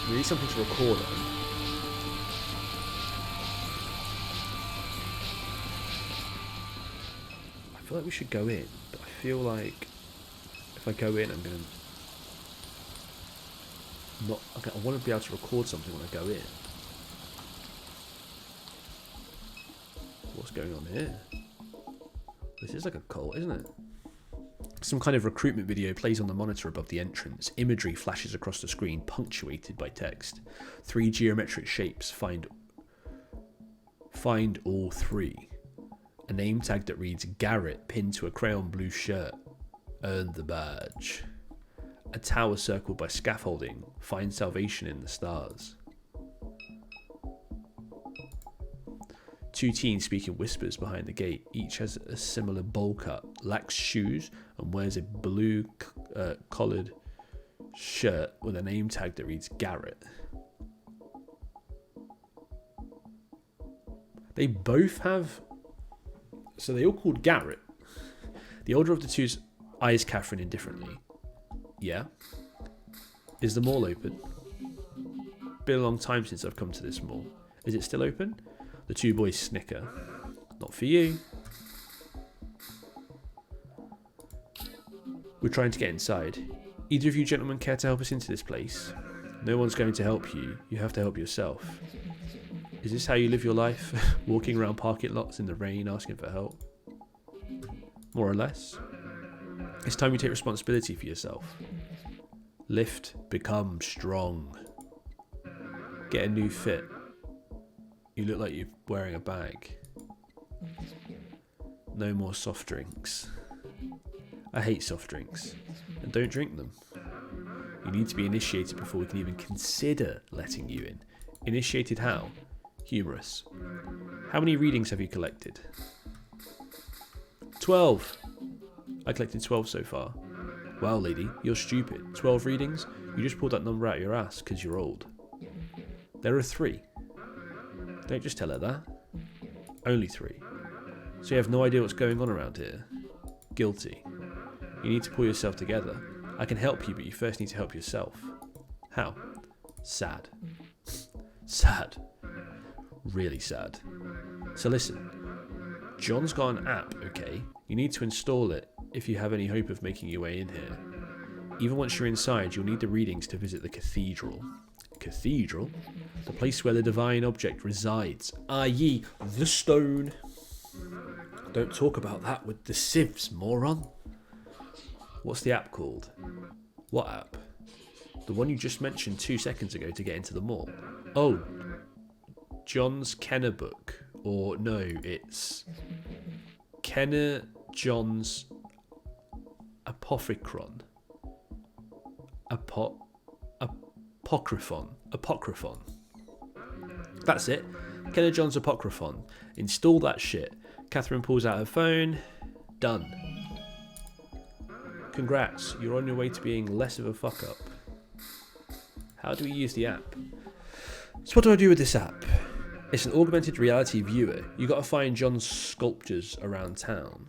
We need something to record on. I feel like we should go in, but I feel like if I go in, I'm gonna not. Okay, I want to be able to record something when I go in. What's going on here? This is like a cult, isn't it? Some kind of recruitment video plays on the monitor above the entrance. Imagery flashes across the screen, punctuated by text. 3 geometric shapes. Find all 3. A name tag that reads Garrett pinned to a crayon blue shirt. Earn the badge. A tower circled by scaffolding. Find salvation in the stars. 2 teens speak in whispers behind the gate. Each has a similar bowl cut, lacks shoes, and wears a blue collared shirt with a name tag that reads Garrett. They both have... So they all called Garrett. The older of the two eyes Catherine indifferently. Yeah. Is the mall open? Been a long time since I've come to this mall. Is it still open? The 2 boys snicker. Not for you. We're trying to get inside. Either of you gentlemen care to help us into this place? No one's going to help you. You have to help yourself. Is this how you live your life? Walking around parking lots in the rain asking for help? More or less. It's time you take responsibility for yourself. Lift, become strong. Get a new fit. You look like you're wearing a bag. No more soft drinks. I hate soft drinks. And don't drink them. You need to be initiated before we can even consider letting you in. Initiated how? Humorous. How many readings have you collected? 12. I collected 12 so far. Wow, lady, you're stupid. 12 readings? You just pulled that number out your ass because you're old. There are 3. Don't just tell her that. Only 3. So you have no idea what's going on around here. Guilty. You need to pull yourself together. I can help you, but you first need to help yourself. How? Sad. Sad. Really sad. So listen. John's got an app, okay? You need to install it if you have any hope of making your way in here. Even once you're inside, you'll need the readings to visit the cathedral. Cathedral? The place where the divine object resides, i.e. the stone. Don't talk about that with the sieves, moron. What's the app called? What app? The one you just mentioned 2 seconds ago to get into the mall. Oh, John's Kenner book. Or no, it's Kenner John's Apophicron. Apocryphon. That's it. Kenner John's Apocryphon. Install that shit. Catherine pulls out her phone. Done. Congrats, you're on your way to being less of a fuck up. How do we use the app? So what do I do with this app? It's an augmented reality viewer. You gotta find John's sculptures around town.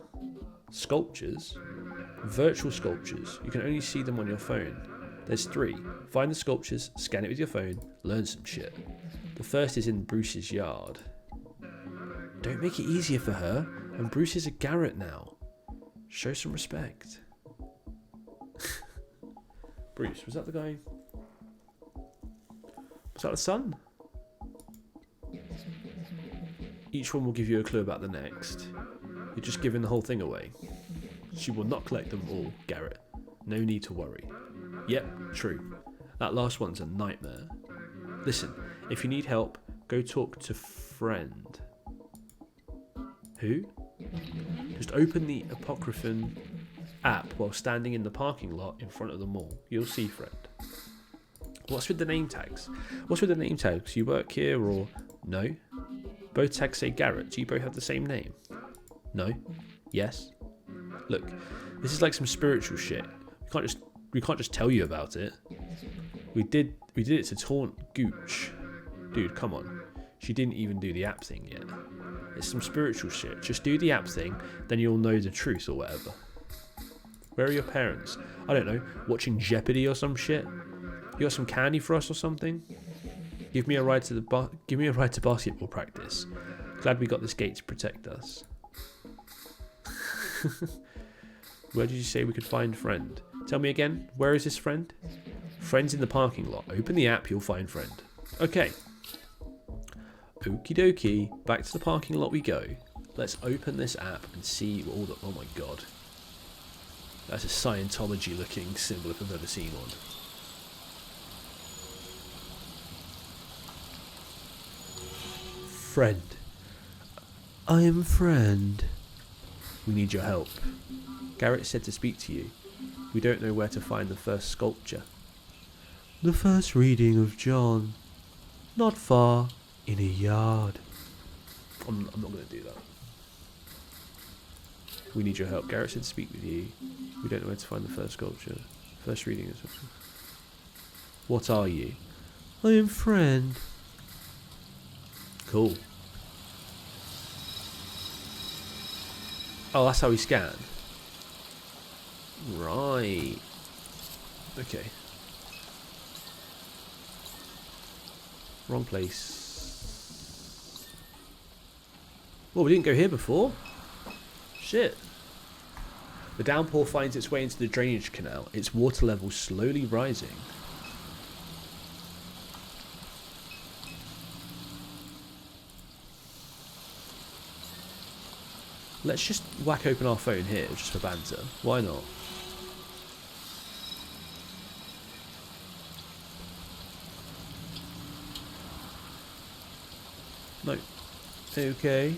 Sculptures? Virtual sculptures. You can only see them on your phone. There's 3. Find the sculptures, scan it with your phone, learn some shit. The first is in Bruce's yard. Don't make it easier for her, and Bruce is a Garrett now. Show some respect. Bruce, was that the guy? Was that the son? Each one will give you a clue about the next. You're just giving the whole thing away. She will not collect them all, Garrett. No need to worry. Yep, true. That last one's a nightmare. Listen, if you need help, go talk to friend. Who? Just open the Apocryphon app while standing in the parking lot in front of the mall. You'll see friend. What's with the name tags? You work here or... No? Both tags say Garrett. Do you both have the same name? No? Yes? Look, this is like some spiritual shit. We can't just tell you about it. We did it to taunt Gooch. Dude, come on. She didn't even do the app thing yet. It's some spiritual shit. Just do the app thing, then you'll know the truth or whatever. Where are your parents? I don't know, watching Jeopardy or some shit? You got some candy for us or something? Give me a ride to basketball practice. Glad we got this gate to protect us. Where did you say we could find friend? Tell me again, where is this friend? Friend's in the parking lot. Open the app, you'll find friend. Okay. Okie dokie, back to the parking lot we go. Let's open this app and see all the... Oh my god. That's a Scientology looking symbol if I've ever seen one. Friend. I am friend. We need your help. Garrett said to speak to you. We don't know where to find the first sculpture. The first reading of John. Not far. In a yard. I'm not going to do that. We need your help. Garrett said to speak with you. We don't know where to find the first sculpture. First reading is... What are you? I am friend. Cool. Oh, that's how we scan. Right. Okay. Wrong place. Well, we didn't go here before. Shit. The downpour finds its way into the drainage canal, its water level slowly rising. Let's just whack open our phone here, just for banter. Why not? No. Okay.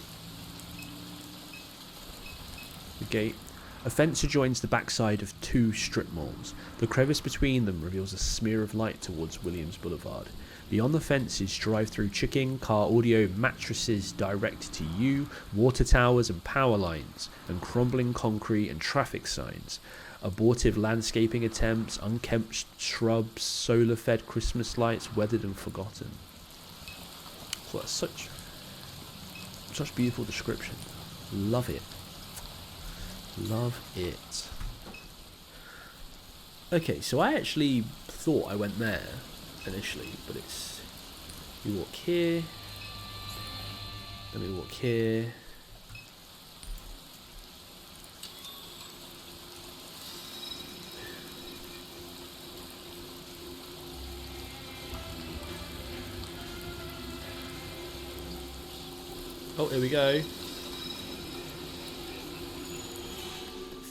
The gate. A fence adjoins the backside of two strip malls. The crevice between them reveals a smear of light towards Williams Boulevard. Beyond the fence is drive-through chicken, car audio, mattresses direct to you, water towers and power lines, and crumbling concrete and traffic signs. Abortive landscaping attempts, unkempt shrubs, solar-fed Christmas lights, weathered and forgotten. So that's such beautiful description. Love it. Love it. Okay, so I actually thought I went there initially, but it's... We walk here. Then we walk here. Oh, here we go.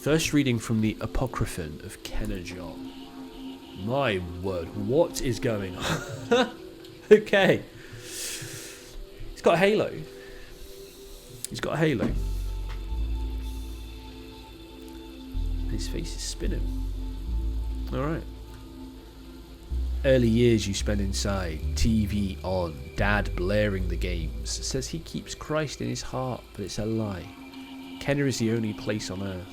First reading from the Apocryphon of Kenner-John. My word, what is going on? Okay. He's got a halo. He's got a halo. His face is spinning. Alright. Early years you spend inside, TV on, Dad blaring the games. Says he keeps Christ in his heart, but it's a lie. Kenner is the only place on earth.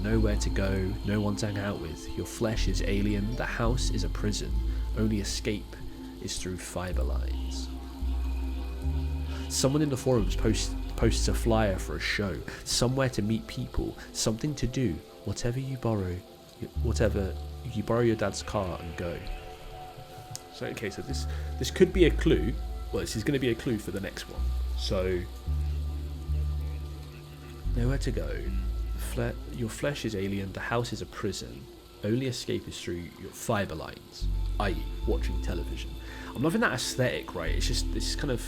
Nowhere to go, no one to hang out with. Your flesh is alien, the house is a prison. Only escape is through fibre lines. Someone in the forums posts a flyer for a show, somewhere to meet people, something to do, whatever you borrow your dad's car and go. So okay, so this could be a clue. Well, this is going to be a clue for the next one. So nowhere to go. Your flesh is alien, the house is a prison. Only escape is through your fibre lines, i.e. watching television. I'm loving that aesthetic, right? It's just this kind of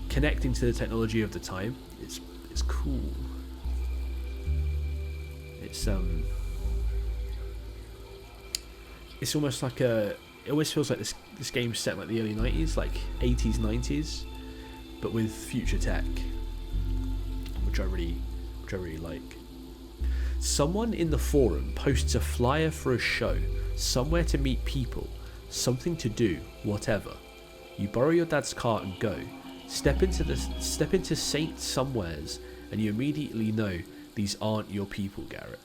connecting to the technology of the time. It's cool. It's almost like it always feels like this game's set in like the early 90s, like 80s, 90s, but with future tech, which I really like. Someone in the forum posts a flyer for a show, somewhere to meet people, something to do, whatever. You borrow your dad's car and go. Step into Saint Somewheres, and you immediately know these aren't your people, Garrett.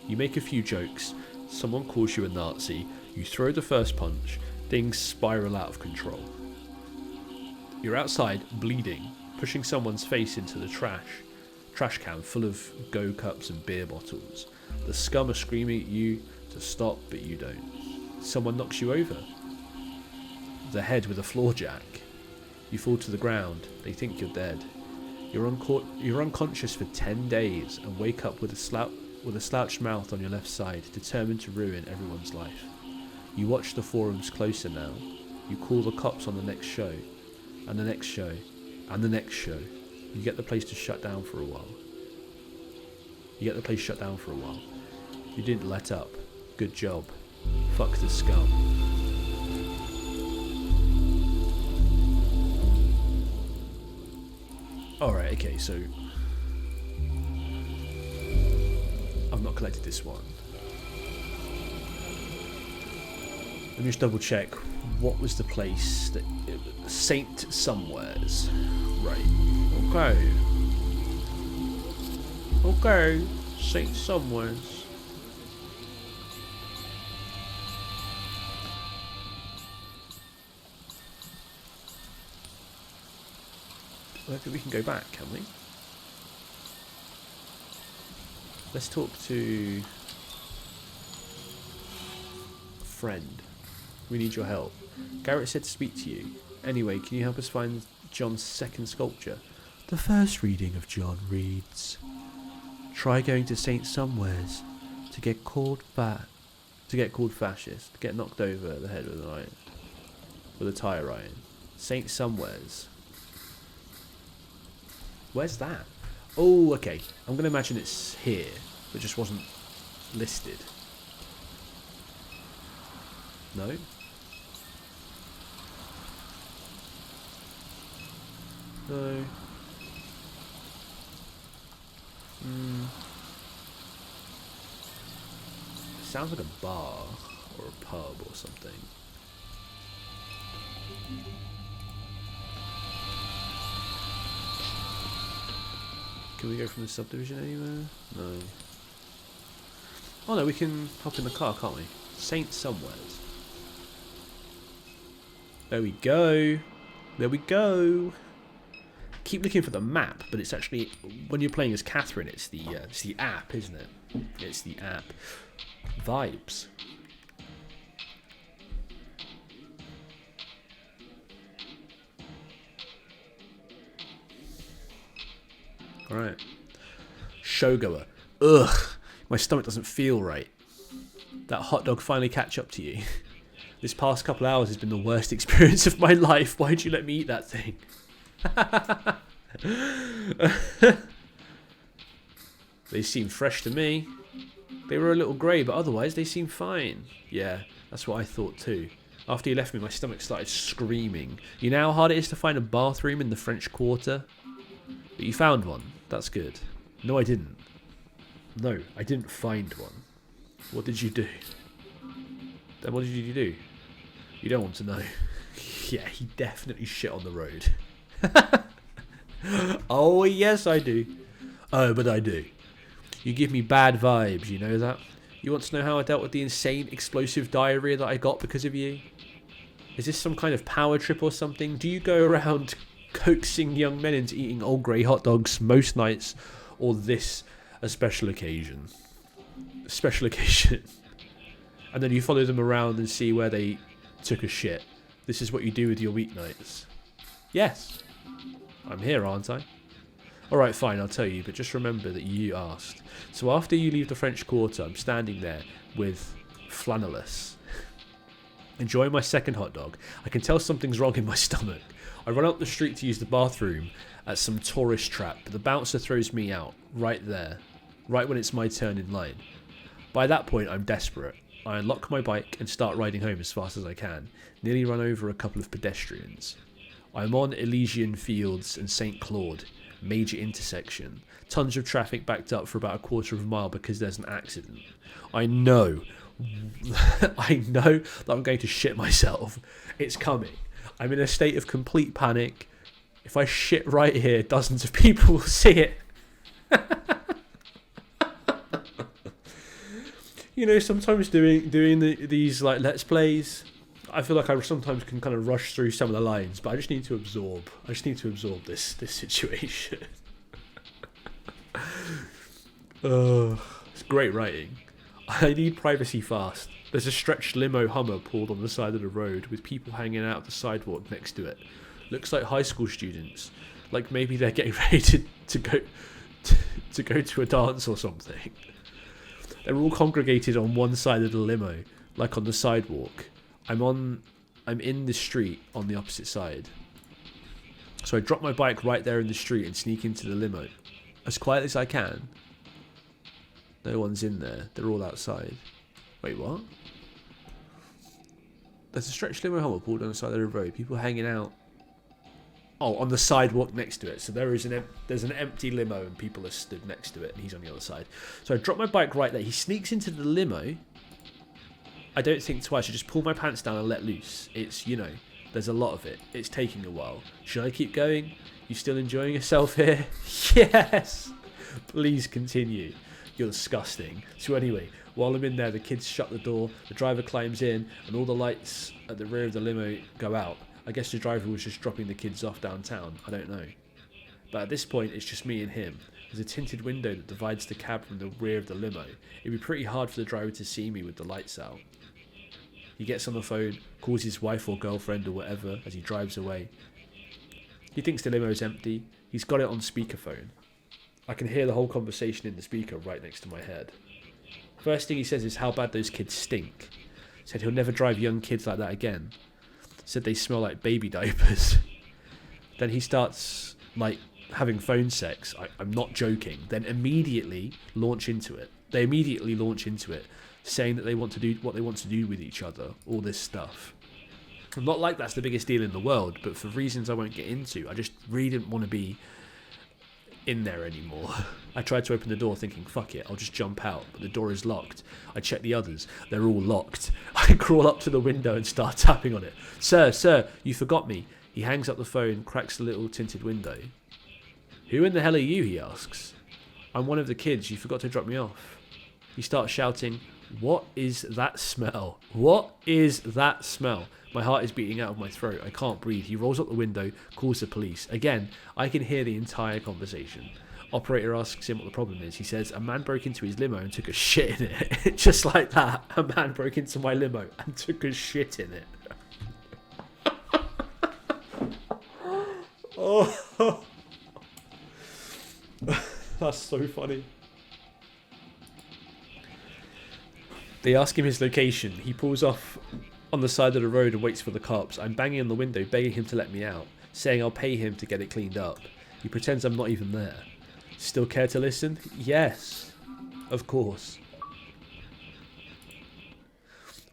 You make a few jokes, someone calls you a Nazi, you throw the first punch, things spiral out of control. You're outside, bleeding, pushing someone's face into the trash can full of Go cups and beer bottles. The scum are screaming at you to stop, but you don't. Someone knocks you over the head with a floor jack. You fall to the ground. They think you're dead. You're unconscious for 10 days and wake up with a slouched mouth on your left side, determined to ruin everyone's life. You watch the forums closer now. You call the cops on the next show, and the next show, and the next show. You get the place to shut down for a while. You get the place shut down for a while. You didn't let up. Good job. Fuck the scum. Alright, okay, so I've not collected this one. Let me just double check. What was the place that Saint Somewheres? Right. Okay. Okay. Saint Somewheres. I don't think we can go back, can we? Let's talk to a friend. We need your help. Garrett said to speak to you. Anyway, can you help us find John's second sculpture? The first reading of John reads, try going to St. Somewheres to get called fascist, to get knocked over the head with an iron, with a tire iron. St. Somewheres. Where's that? Oh, okay. I'm going to imagine it's here, but just wasn't listed. No? No. Sounds like a bar or a pub or something. Can we go from the subdivision anywhere? No. Oh no, we can hop in the car, can't we? Saint Somewheres. There we go. There we go. Keep looking for the map, but it's actually, when you're playing as Catherine, it's the app, isn't it? It's the app. Vibes. Alright. Showgoer. Ugh. My stomach doesn't feel right. That hot dog finally catch up to you. This past couple hours has been the worst experience of my life. Why'd you let me eat that thing? They seem fresh to me. They were a little grey, but otherwise they seem fine. Yeah, that's what I thought too. After you left me, my stomach started screaming. You know how hard it is to find a bathroom in the French Quarter? But you found one. That's good. No, I didn't. No, I didn't find one. What did you do? Then what did you do? You don't want to know. Yeah, he definitely shit on the road. Oh, yes, I do. Oh, but I do. You give me bad vibes, you know that? You want to know how I dealt with the insane explosive diarrhea that I got because of you? Is this some kind of power trip or something? Do you go around coaxing young men into eating old grey hot dogs most nights? Or this a special occasion? Special occasion. And then you follow them around and see where they took a shit. This is what you do with your weeknights. Yes. I'm here, aren't I? Alright, fine, I'll tell you, but just remember that you asked. So after you leave the French Quarter, I'm standing there with Flannelus, enjoying my second hot dog. I can tell something's wrong in my stomach. I run up the street to use the bathroom at some tourist trap, but the bouncer throws me out, right there, right when it's my turn in line. By that point, I'm desperate. I unlock my bike and start riding home as fast as I can, nearly run over a couple of pedestrians. I'm on Elysian Fields and St. Claude, major intersection. Tons of traffic backed up for about a quarter of a mile because there's an accident. I know that I'm going to shit myself. It's coming. I'm in a state of complete panic. If I shit right here, dozens of people will see it. You know, sometimes doing these like Let's Plays, I feel like I sometimes can kind of rush through some of the lines, but I just need to absorb. I just need to absorb this situation. It's great writing. I need privacy fast. There's a stretched limo Hummer pulled on the side of the road with people hanging out the sidewalk next to it. Looks like high school students. Like maybe they're getting ready to go to a dance or something. They're all congregated on one side of the limo, like on the sidewalk. I'm in the street on the opposite side. So I drop my bike right there in the street and sneak into the limo. As quiet as I can. No one's in there. They're all outside. Wait, what? There's a stretched limo helmet pulled on the side of the road. People hanging out. Oh, on the sidewalk next to it. So there's an empty limo and people are stood next to it and he's on the other side. So I drop my bike right there. He sneaks into the limo. I don't think twice. I just pull my pants down and let loose. It's, you know, there's a lot of it. It's taking a while. Should I keep going? You still enjoying yourself here? Yes! Please continue. You're disgusting. So anyway, while I'm in there, the kids shut the door, the driver climbs in, and all the lights at the rear of the limo go out. I guess the driver was just dropping the kids off downtown. I don't know. But at this point, it's just me and him. There's a tinted window that divides the cab from the rear of the limo. It'd be pretty hard for the driver to see me with the lights out. He gets on the phone, calls his wife or girlfriend or whatever as he drives away. He thinks the limo's empty. He's got it on speakerphone. I can hear the whole conversation in the speaker right next to my head. First thing he says is how bad those kids stink. Said he'll never drive young kids like that again. Said they smell like baby diapers. Then he starts, like, having phone sex. I'm not joking. Then immediately launch into it. They immediately launch into it, saying that they want to do what they want to do with each other. All this stuff. I'm not like that's the biggest deal in the world, but for reasons I won't get into, I just really didn't want to be in there anymore. I tried to open the door thinking, fuck it, I'll just jump out, but the door is locked. I check the others, they're all locked. I crawl up to the window and start tapping on it. Sir, you forgot me. He hangs up the phone, cracks the little tinted window. Who in the hell are you, he asks. I'm one of the kids, you forgot to drop me off. He starts shouting, what is that smell? What is that smell? My heart is beating out of my throat. I can't breathe. He rolls up the window, calls the police. Again, I can hear the entire conversation. Operator asks him what the problem is. He says, a man broke into his limo and took a shit in it. Just like that. A man broke into my limo and took a shit in it. Oh, that's so funny. They ask him his location. He pulls off on the side of the road and waits for the cops. I'm banging on the window, begging him to let me out, saying I'll pay him to get it cleaned up. He pretends I'm not even there. Still care to listen? Yes, of course.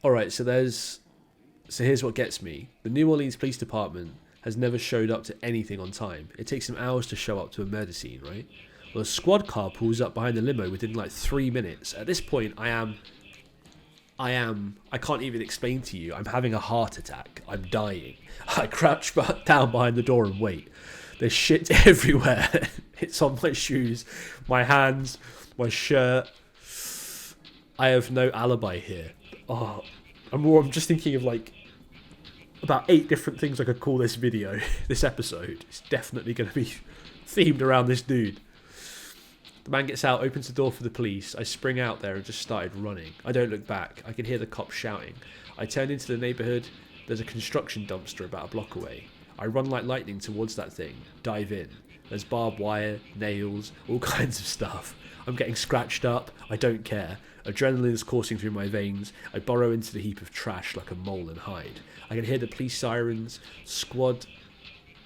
Alright, so here's what gets me. The New Orleans Police Department has never showed up to anything on time. It takes them hours to show up to a murder scene, right? Well, a squad car pulls up behind the limo within like 3 minutes. At this point, I can't even explain to you. I'm having a heart attack. I'm dying. I crouch down behind the door and wait. There's shit everywhere. It's on my shoes, my hands, my shirt. I have no alibi here. Oh, I'm just thinking of like about 8 different things I could call this video, this episode. It's definitely going to be themed around this dude. The man gets out, opens the door for the police. I spring out there and just started running. I don't look back. I can hear the cops shouting. I turn into the neighbourhood. There's a construction dumpster about a block away. I run like lightning towards that thing. Dive in. There's barbed wire, nails, all kinds of stuff. I'm getting scratched up. I don't care. Adrenaline is coursing through my veins. I burrow into the heap of trash like a mole and hide. I can hear the police sirens. Squad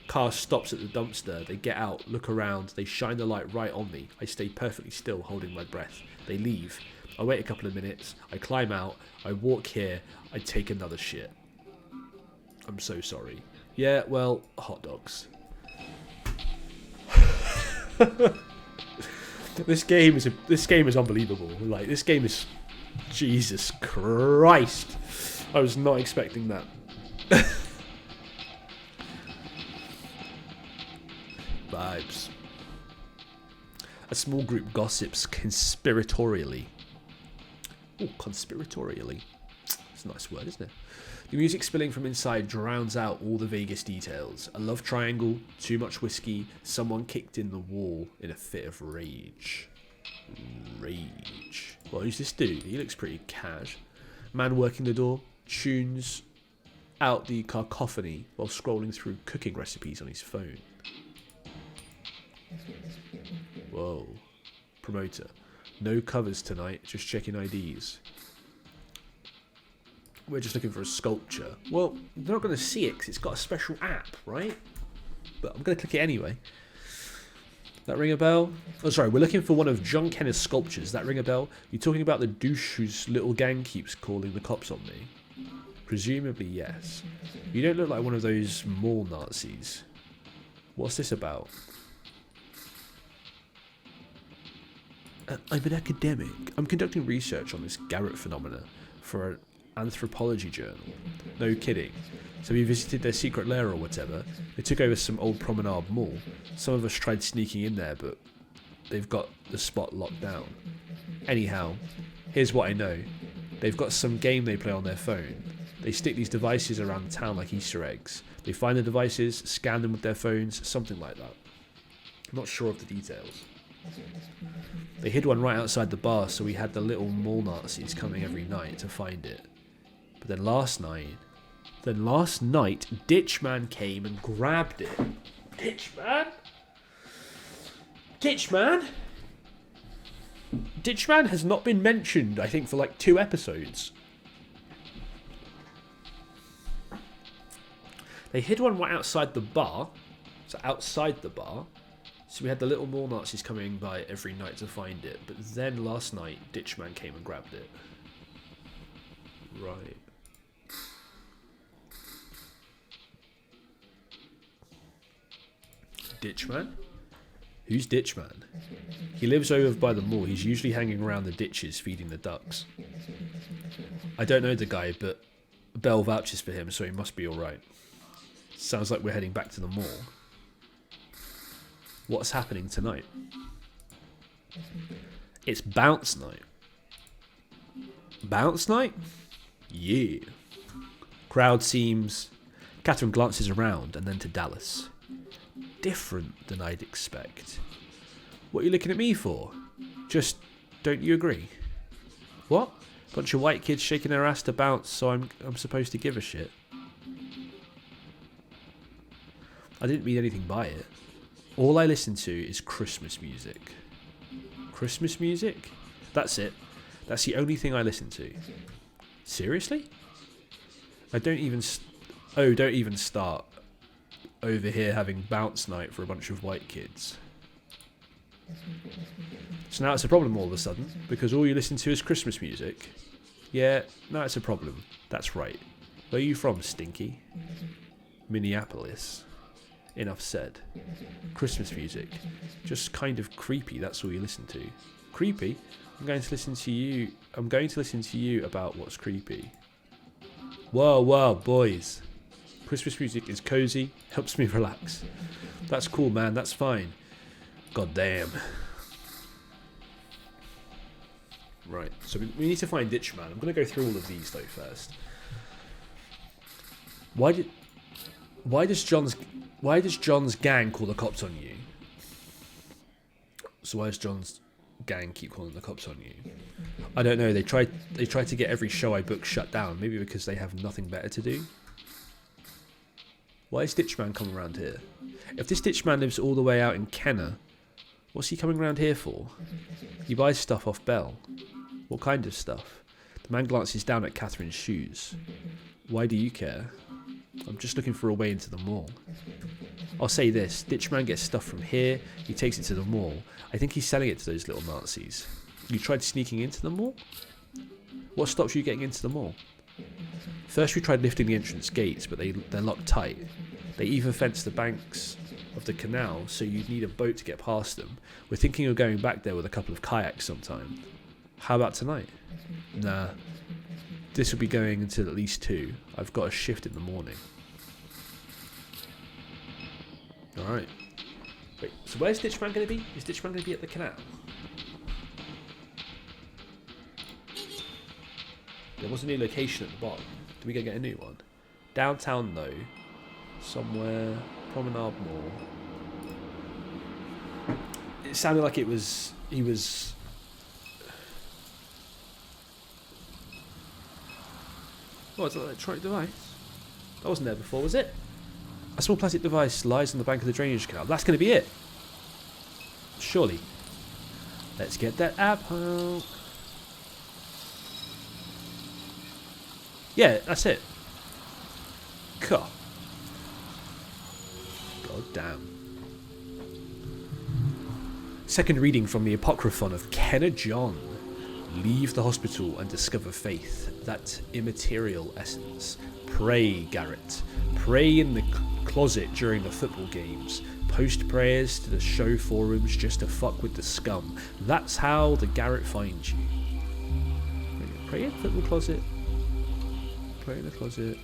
car stops at the dumpster. They get out, look around. They shine the light right on me. I stay perfectly still, holding my breath. They leave. I wait a couple of minutes. I climb out. I walk here. I take another shit. I'm so sorry. Yeah, well, hot dogs. This game is unbelievable. Like, this game is, Jesus Christ. I was not expecting that. Vibes. A small group gossips conspiratorially. Oh, conspiratorially. It's a nice word, isn't it? The music spilling from inside drowns out all the vaguest details. A love triangle, too much whiskey, someone kicked in the wall in a fit of rage. Rage. Well, who's this dude? He looks pretty cash. Man working the door tunes out the cacophony while scrolling through cooking recipes on his phone. Whoa. Promoter. No covers tonight, just checking IDs. We're just looking for a sculpture. Well, they're not going to see it because it's got a special app, right? but I'm going to click it anyway. That ring a bell? Oh, sorry, we're looking for one of John Kenneth's sculptures. That ring a bell? You're talking about the douche whose little gang keeps calling the cops on me? Presumably, yes. You don't look like one of those mall Nazis. What's this about? I'm an academic. I'm conducting research on this Garrett phenomena for an anthropology journal. No kidding. So we visited their secret lair or whatever. They took over some old promenade mall. Some of us tried sneaking in there, but they've got the spot locked down. Anyhow, here's what I know. They've got some game they play on their phone. They stick these devices around the town like Easter eggs. They find the devices, scan them with their phones, something like that. I'm not sure of the details. They hid one right outside the bar, so we had the little mall Nazis coming every night to find it. But then last night, Ditchman came and grabbed it. Ditchman? Ditchman has not been mentioned, I think, for like 2 episodes. They hid one right outside the bar. So outside the bar. So we had the little mall Nazis coming by every night to find it. But then last night, Ditchman came and grabbed it. Right. Ditchman? Who's Ditchman? He lives over by the mall. He's usually hanging around the ditches feeding the ducks. I don't know the guy, but Bell vouches for him, so he must be alright. Sounds like we're heading back to the mall. What's happening tonight? It's bounce night. Bounce night? Yeah. Crowd seems... Catherine glances around and then to Dallas. Different than I'd expect. What are you looking at me for? Just, don't you agree? What? Bunch of white kids shaking their ass to bounce, so I'm supposed to give a shit. I didn't mean anything by it. All I listen to is Christmas music. Christmas music? That's it. That's the only thing I listen to. Seriously? Don't even start over here having bounce night for a bunch of white kids. So now it's a problem all of a sudden, because all you listen to is Christmas music. Yeah, now it's a problem. That's right. Where are you from, Stinky? Minneapolis. Enough said. Christmas music. Just kind of creepy, that's all you listen to. Creepy? I'm going to listen to you about what's creepy. Whoa, boys. Christmas music is cozy, helps me relax. That's cool, man, that's fine. God damn. Right, so we need to find Ditchman. I'm going to go through all of these, though, first. Why does John's gang call the cops on you? So why does John's gang keep calling the cops on you? I don't know. They tried to get every show I booked shut down. Maybe because they have nothing better to do. Why is Ditchman coming around here? If this Ditchman lives all the way out in Kenner, what's he coming around here for? He buys stuff off Bell. What kind of stuff? The man glances down at Catherine's shoes. Why do you care? I'm just looking for a way into the mall. I'll say this, Ditchman gets stuff from here, he takes it to the mall. I think he's selling it to those little Nazis. You tried sneaking into the mall? What stops you getting into the mall? First we tried lifting the entrance gates, but they're locked tight. They even fence the banks of the canal, so you'd need a boat to get past them. We're thinking of going back there with a couple of kayaks sometime. How about tonight? Nah. This will be going until at least 2. I've got a shift in the morning. Alright. Wait, so where's Ditchman going to be? Is Ditchman going to be at the canal? There was a new location at the bottom. Did we go get a new one? Downtown though. Somewhere. Promenade Mall. It sounded like he was... Oh, it's an electronic device. That wasn't there before, was it? A small plastic device lies on the bank of the drainage canal. That's going to be it. Surely. Let's get that app out. Yeah, that's it. God. Damn. Second reading from the Apocryphon of Kenna John. Leave the hospital and discover faith, that immaterial essence. Pray, Garrett. Pray in the closet during the football games. Post prayers to the show forums just to fuck with the scum. That's how the Garrett finds you. Pray in the football closet. Pray in the closet.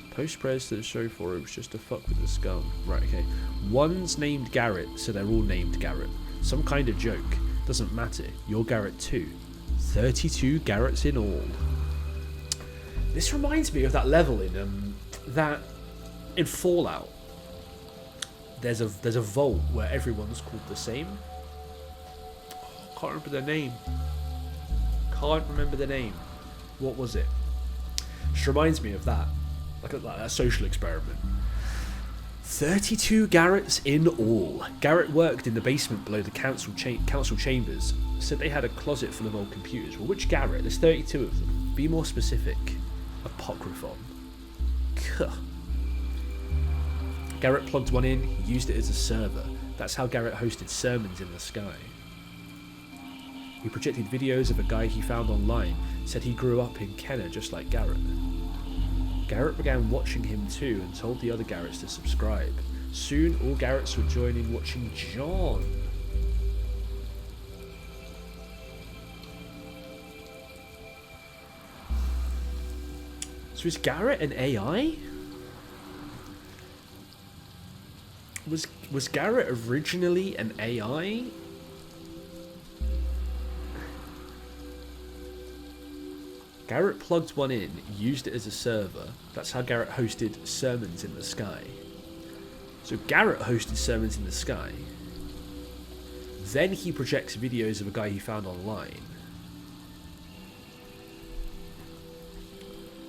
Post prayers to the show forums just to fuck with the scum. Right, okay. One's named Garrett, so they're all named Garrett. Some kind of joke. Doesn't matter. You're Garrett too. 32 Garretts in all. This reminds me of that level in Fallout. There's a vault where everyone's called the same. Oh, can't remember their name. Can't remember the name. What was it? Just reminds me of that. Like a social experiment. 32 Garretts in all. Garrett worked in the basement below the council chambers. Said they had a closet full of old computers. Well, which Garrett? There's 32 of them. Be more specific. Apocryphon. Kuh. Garrett plugged one in. He used it as a server. That's how Garrett hosted sermons in the sky. He projected videos of a guy he found online. Said he grew up in Kenna just like Garrett. Garrett began watching him too and told the other Garretts to subscribe. Soon all Garretts would join in watching John. So is Garrett an AI? Was Garrett originally an AI? Garrett plugged one in, used it as a server. That's how Garrett hosted sermons in the sky. So Garrett hosted sermons in the sky. Then he projects videos of a guy he found online.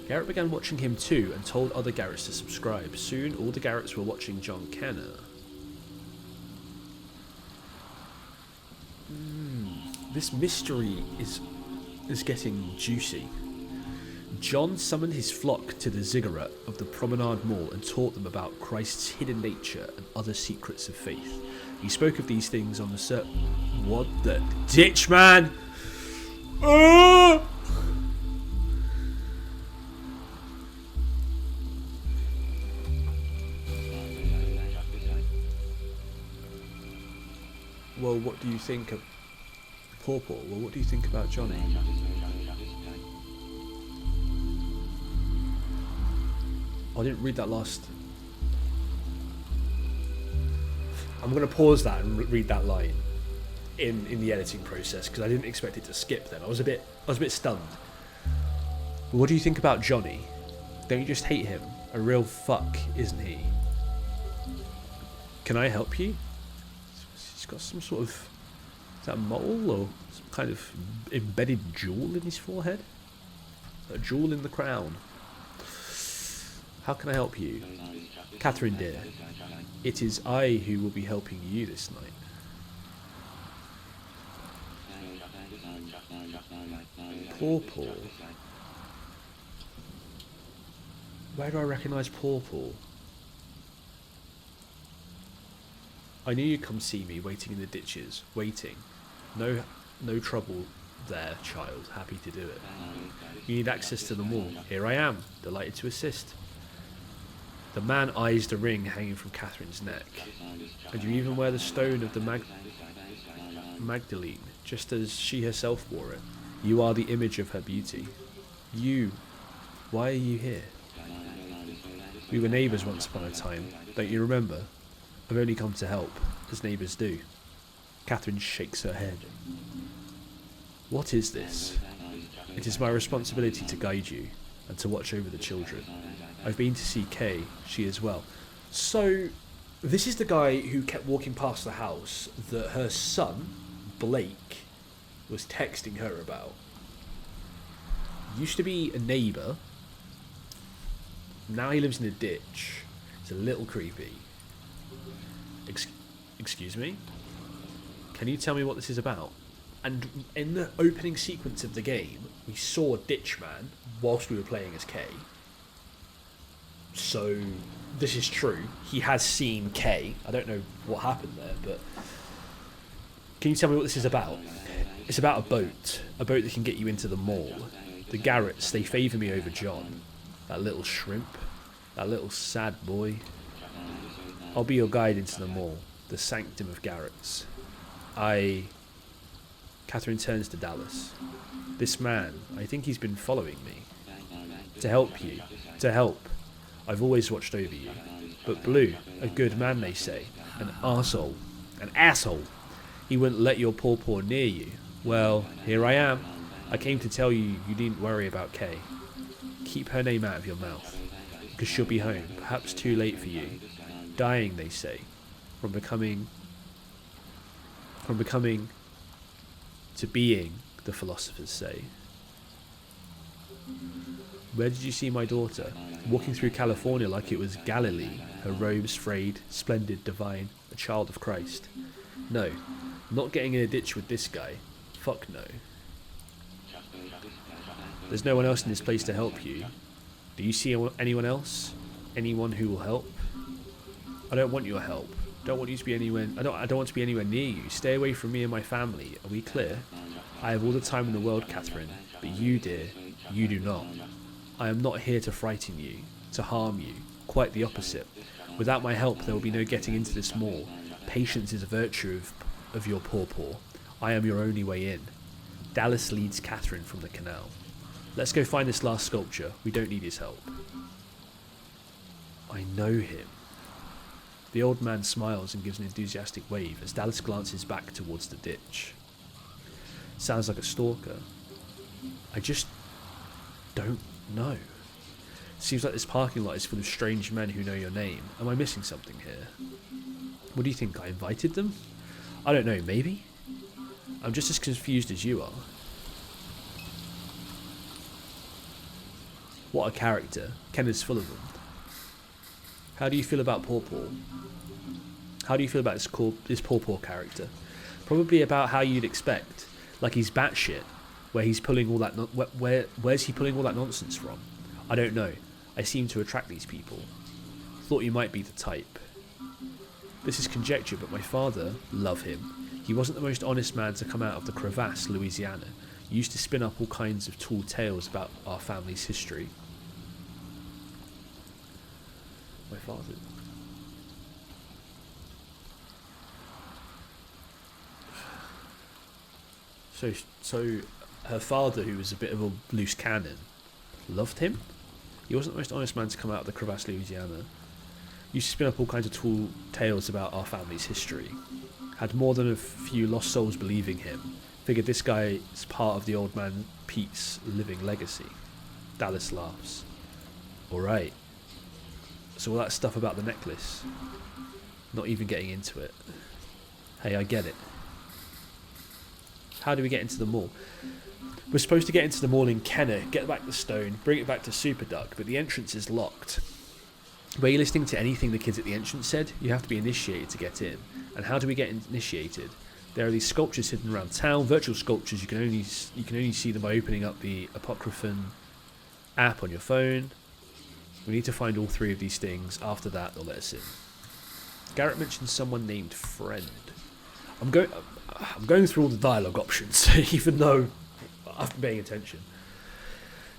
Garrett began watching him too and told other Garretts to subscribe. Soon all the Garretts were watching John Kenna. This mystery is getting juicy. John summoned his flock to the ziggurat of the Promenade Mall and taught them about Christ's hidden nature and other secrets of faith. He spoke of these things on the What the ditch, man? Well, what do you think of Pawpaw? Well, what do you think about Johnny? I didn't read that last. I'm going to pause that and read that line in the editing process because I didn't expect it to skip. Then I was a bit stunned. What do you think about Johnny? Don't you just hate him? A real fuck, isn't he? Can I help you? He's got some sort of, is that a mole or some kind of embedded jewel in his forehead? A jewel in the crown. How can I help you? Catherine dear, it is I who will be helping you this night. Pawpaw. Where do I recognise Pawpaw? I knew you'd come see me, waiting in the ditches. Waiting. No trouble there, child. Happy to do it. You need access to the mall. Here I am, delighted to assist. The man eyes the ring hanging from Catherine's neck. And you even wear the stone of the Magdalene, just as she herself wore it. You are the image of her beauty. You. Why are you here? We were neighbours once upon a time. Don't you remember? I've only come to help, as neighbours do. Catherine shakes her head. What is this? It is my responsibility to guide you, and to watch over the children. I've been to see Kay, she as well. So, this is the guy who kept walking past the house that her son, Blake, was texting her about. Used to be a neighbour. Now he lives in a ditch. It's a little creepy. Excuse me? Can you tell me what this is about? And in the opening sequence of the game, we saw Ditch Man whilst we were playing as Kay. So this is true. He has seen Kay. I don't know what happened there, but can you tell me what this is about? It's about a boat that can get you into the mall. The Garretts, they favour me over John. That little shrimp, that little sad boy. I'll be your guide into the mall, the sanctum of Garrett's. Catherine turns to Dallas. This man, I think he's been following me. To help you, to help. I've always watched over you. But Blue, a good man they say, an asshole. He wouldn't let your pawpaw near you. Well, here I am. I came to tell you you needn't worry about Kay. Keep her name out of your mouth, because she'll be home, perhaps too late for you. Dying, they say, from becoming to being, the philosophers say. Where did you see my daughter? Walking through California like it was Galilee, her robes frayed, splendid, divine, a child of Christ. No, not getting in a ditch with this guy. Fuck no. There's no one else in this place to help you. Do you see anyone else? Anyone who will help? I don't want your help. Don't want you to be anywhere. I don't want to be anywhere near you. Stay away from me and my family. Are we clear? I have all the time in the world, Catherine, but you, dear, you do not. I am not here to frighten you, to harm you. Quite the opposite. Without my help, there will be no getting into this mall. Patience is a virtue of your pawpaw. I am your only way in. Dallas leads Catherine from the canal. Let's go find this last sculpture. We don't need his help. I know him. The old man smiles and gives an enthusiastic wave as Dallas glances back towards the ditch. Sounds like a stalker. I just don't know. Seems like this parking lot is full of strange men who know your name. Am I missing something here? What do you think? I invited them? I don't know, maybe? I'm just as confused as you are. What a character. Ken is full of them. How do you feel about Pawpaw? How do you feel about this Pawpaw character? Probably about how you'd expect. Like he's batshit. Where's he pulling all that nonsense from? I don't know. I seem to attract these people. Thought you might be the type. This is conjecture, but my father, love him. He wasn't the most honest man to come out of the crevasse, Louisiana. He used to spin up all kinds of tall tales about our family's history. My father. So her father, who was a bit of a loose cannon, loved him? He wasn't the most honest man to come out of the crevasse, Louisiana. Used to spin up all kinds of tall tales about our family's history. Had more than a few lost souls believing him. Figured this guy is part of the old man Pete's living legacy. Dallas laughs. Alright. So all that stuff about the necklace. Not even getting into it. Hey, I get it. How do we get into the mall? We're supposed to get into the mall in Kenner, get back the stone, bring it back to Superduck, but the entrance is locked. Were you listening to anything the kids at the entrance said? You have to be initiated to get in. And how do we get initiated? There are these sculptures hidden around town, virtual sculptures. You can only see them by opening up the Apocryphon app on your phone. We need to find all three of these things. After that, they'll let us in. Garrett mentioned someone named Friend. I'm going through all the dialogue options, even though I've been paying attention.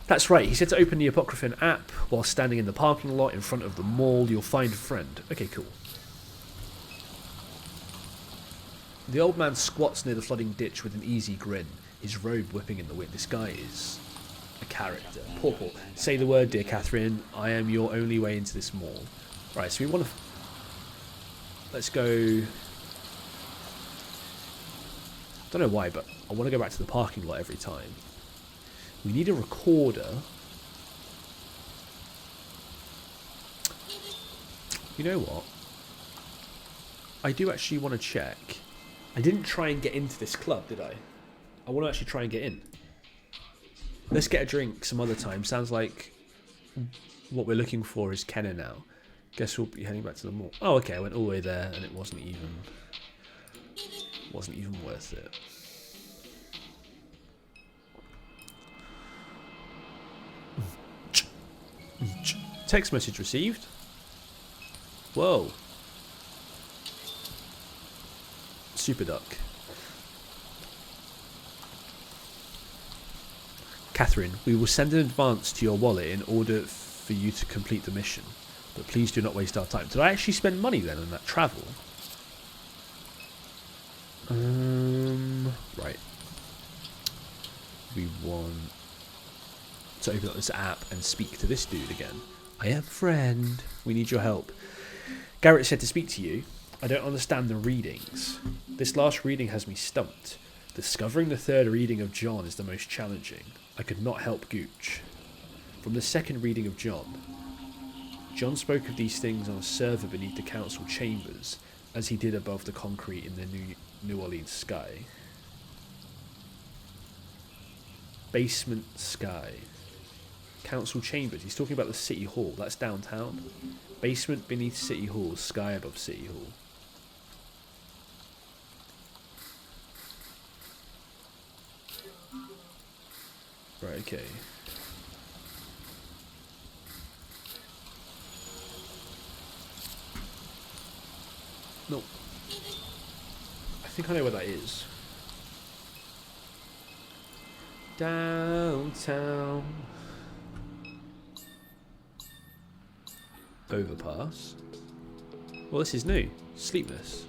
That's right, he said to open the Apocryphon app while standing in the parking lot in front of the mall. You'll find a friend. Okay, cool. The old man squats near the flooding ditch with an easy grin, his robe whipping in the wind. This guy is a character. Pawpaw. Say the word, dear Catherine. I am your only way into this mall. Right, so we want to... Let's go... I don't know why, but I want to go back to the parking lot every time. We need a recorder. You know what? I do actually want to check. I didn't try and get into this club, did I? I want to actually try and get in. Let's get a drink some other time. Sounds like what we're looking for is Kenner now. Guess we'll be heading back to the mall. Oh, okay. I went all the way there and it wasn't even worth it. Text message received. Whoa. Super duck. Catherine, we will send an advance to your wallet in order for you to complete the mission. But please do not waste our time. Did I actually spend money then on that travel? Right. We want to open up this app and speak to this dude again. I am friend. We need your help. Garrett said to speak to you. I don't understand the readings. This last reading has me stumped. Discovering the third reading of John is the most challenging. I could not help Gooch. From the second reading of John spoke of these things on a server beneath the council chambers, as he did above the concrete in the New Orleans sky. Basement sky. Council chambers. He's talking about the City Hall. That's downtown. Basement beneath City Hall, sky above City Hall. Right, okay. No. I think I know where that is. Downtown. Overpass. Well, this is new. Sleepless.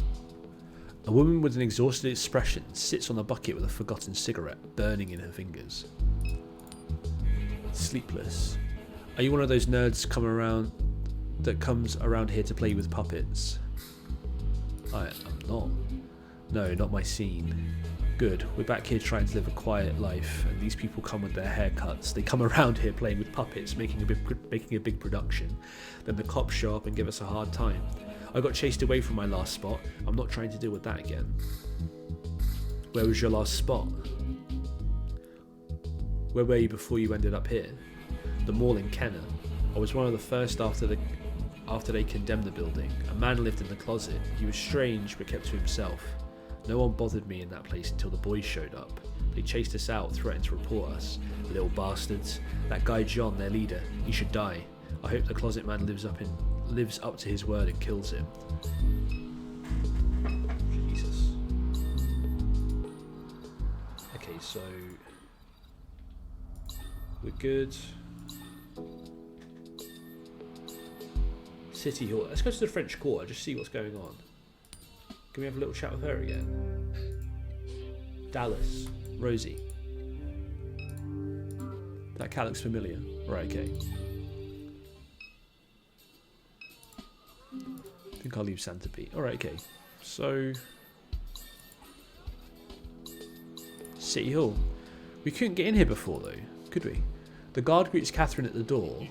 A woman with an exhausted expression sits on a bucket with a forgotten cigarette burning in her fingers. Sleepless. Are you one of those nerds that comes around here to play with puppets? I'm not. No, not my scene. Good. We're back here trying to live a quiet life, and these people come with their haircuts. They come around here playing with puppets, making a big production. Then the cops show up and give us a hard time. I got chased away from my last spot. I'm not trying to deal with that again. Where was your last spot? Where were you before you ended up here? The mall in Kenner. I was one of the first after they condemned the building. A man lived in the closet. He was strange but kept to himself. No one bothered me in that place until the boys showed up. They chased us out, threatened to report us. Little bastards. That guy John, their leader, he should die. I hope the closet man lives up to his word and kills him. Jesus. Okay, so we're good. City Hall. Let's go to the French Quarter, just see what's going on. Can we have a little chat with her again? Dallas. Rosie. That cat looks familiar. Right, okay. I think I'll leave Santa be. Alright, okay. So City Hall. We couldn't get in here before though, could we? The guard greets Catherine at the door.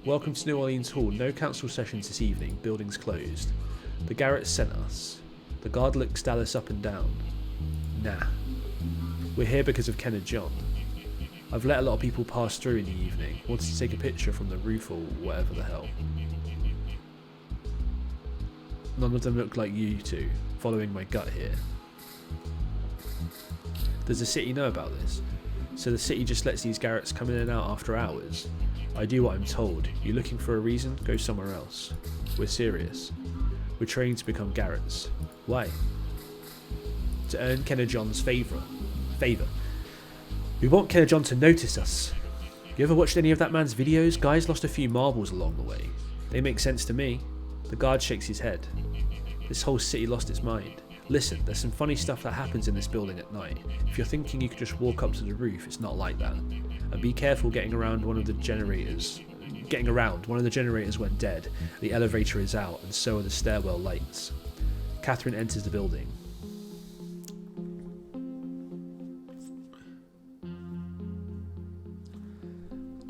Welcome to New Orleans Hall. No council sessions this evening. Building's closed. The Garretts sent us. The guard looks Dallas up and down. Nah. We're here because of Ken and John. I've let a lot of people pass through in the evening. Wanted to take a picture from the roof or whatever the hell. None of them look like you two. Following my gut here. Does the city know about this? So the city just lets these Garretts come in and out after hours? I do what I'm told. You're looking for a reason? Go somewhere else. We're serious. We're trained to become Garretts. Why? To earn Ken and John's favour. We want Ken and John to notice us. You ever watched any of that man's videos? Guys lost a few marbles along the way. They make sense to me. The guard shakes his head. This whole city lost its mind. Listen, there's some funny stuff that happens in this building at night. If you're thinking you could just walk up to the roof, it's not like that. And be careful getting around one of the generators. One of the generators went dead. The elevator is out, and so are the stairwell lights. Catherine enters the building.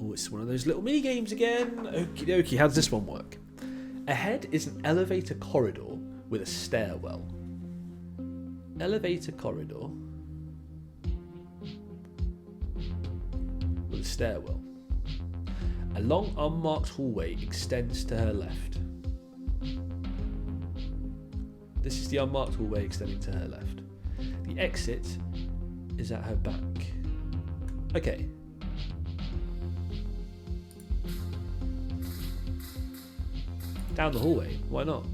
Oh, it's one of those little mini games again. Okie dokie, how does this one work? Ahead is an elevator corridor with a stairwell. Elevator corridor with a stairwell. A long unmarked hallway extends to her left. This is the unmarked hallway extending to her left. The exit is at her back. Okay. Down the hallway, why not?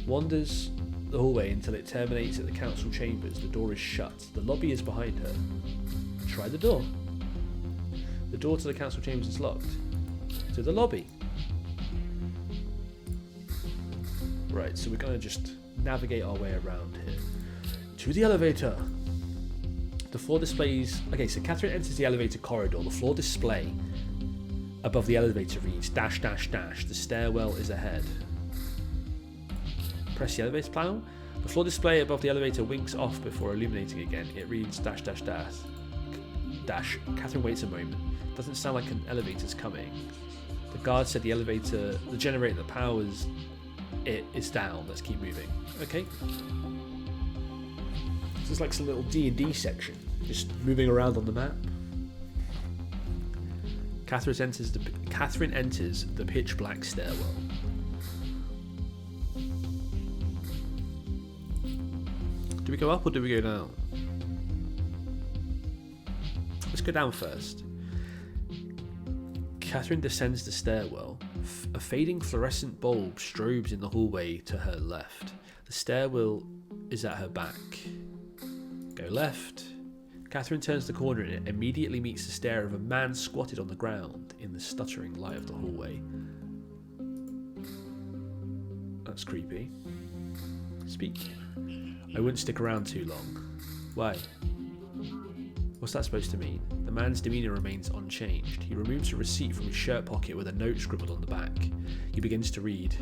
Wanders the hallway until it terminates at the council chambers. The door is shut. The lobby is behind her. Try the door. The door to the council chambers is locked. To the lobby. Right, so we're going to just navigate our way around here. To the elevator. The floor displays... Okay, so Catherine enters the elevator corridor. The floor display above the elevator reads dash dash dash. The stairwell is ahead. Press the elevator panel. The floor display above the elevator winks off before illuminating again. It reads dash dash dash. Dash. Catherine waits a moment. Doesn't sound like an elevator's coming. The guard said the elevator, the generator that powers it is down. Let's keep moving. Okay. This is like some little D&D section. Just moving around on the map. Catherine enters the pitch black stairwell. Do we go up or do we go down? Let's go down first. Catherine descends the stairwell. A fading fluorescent bulb strobes in the hallway to her left. The stairwell is at her back. Go left. Catherine turns the corner and it immediately meets the stare of a man squatted on the ground in the stuttering light of the hallway. That's creepy. Speak. I wouldn't stick around too long. Why? What's that supposed to mean? The man's demeanour remains unchanged. He removes a receipt from his shirt pocket with a note scribbled on the back. He begins to read.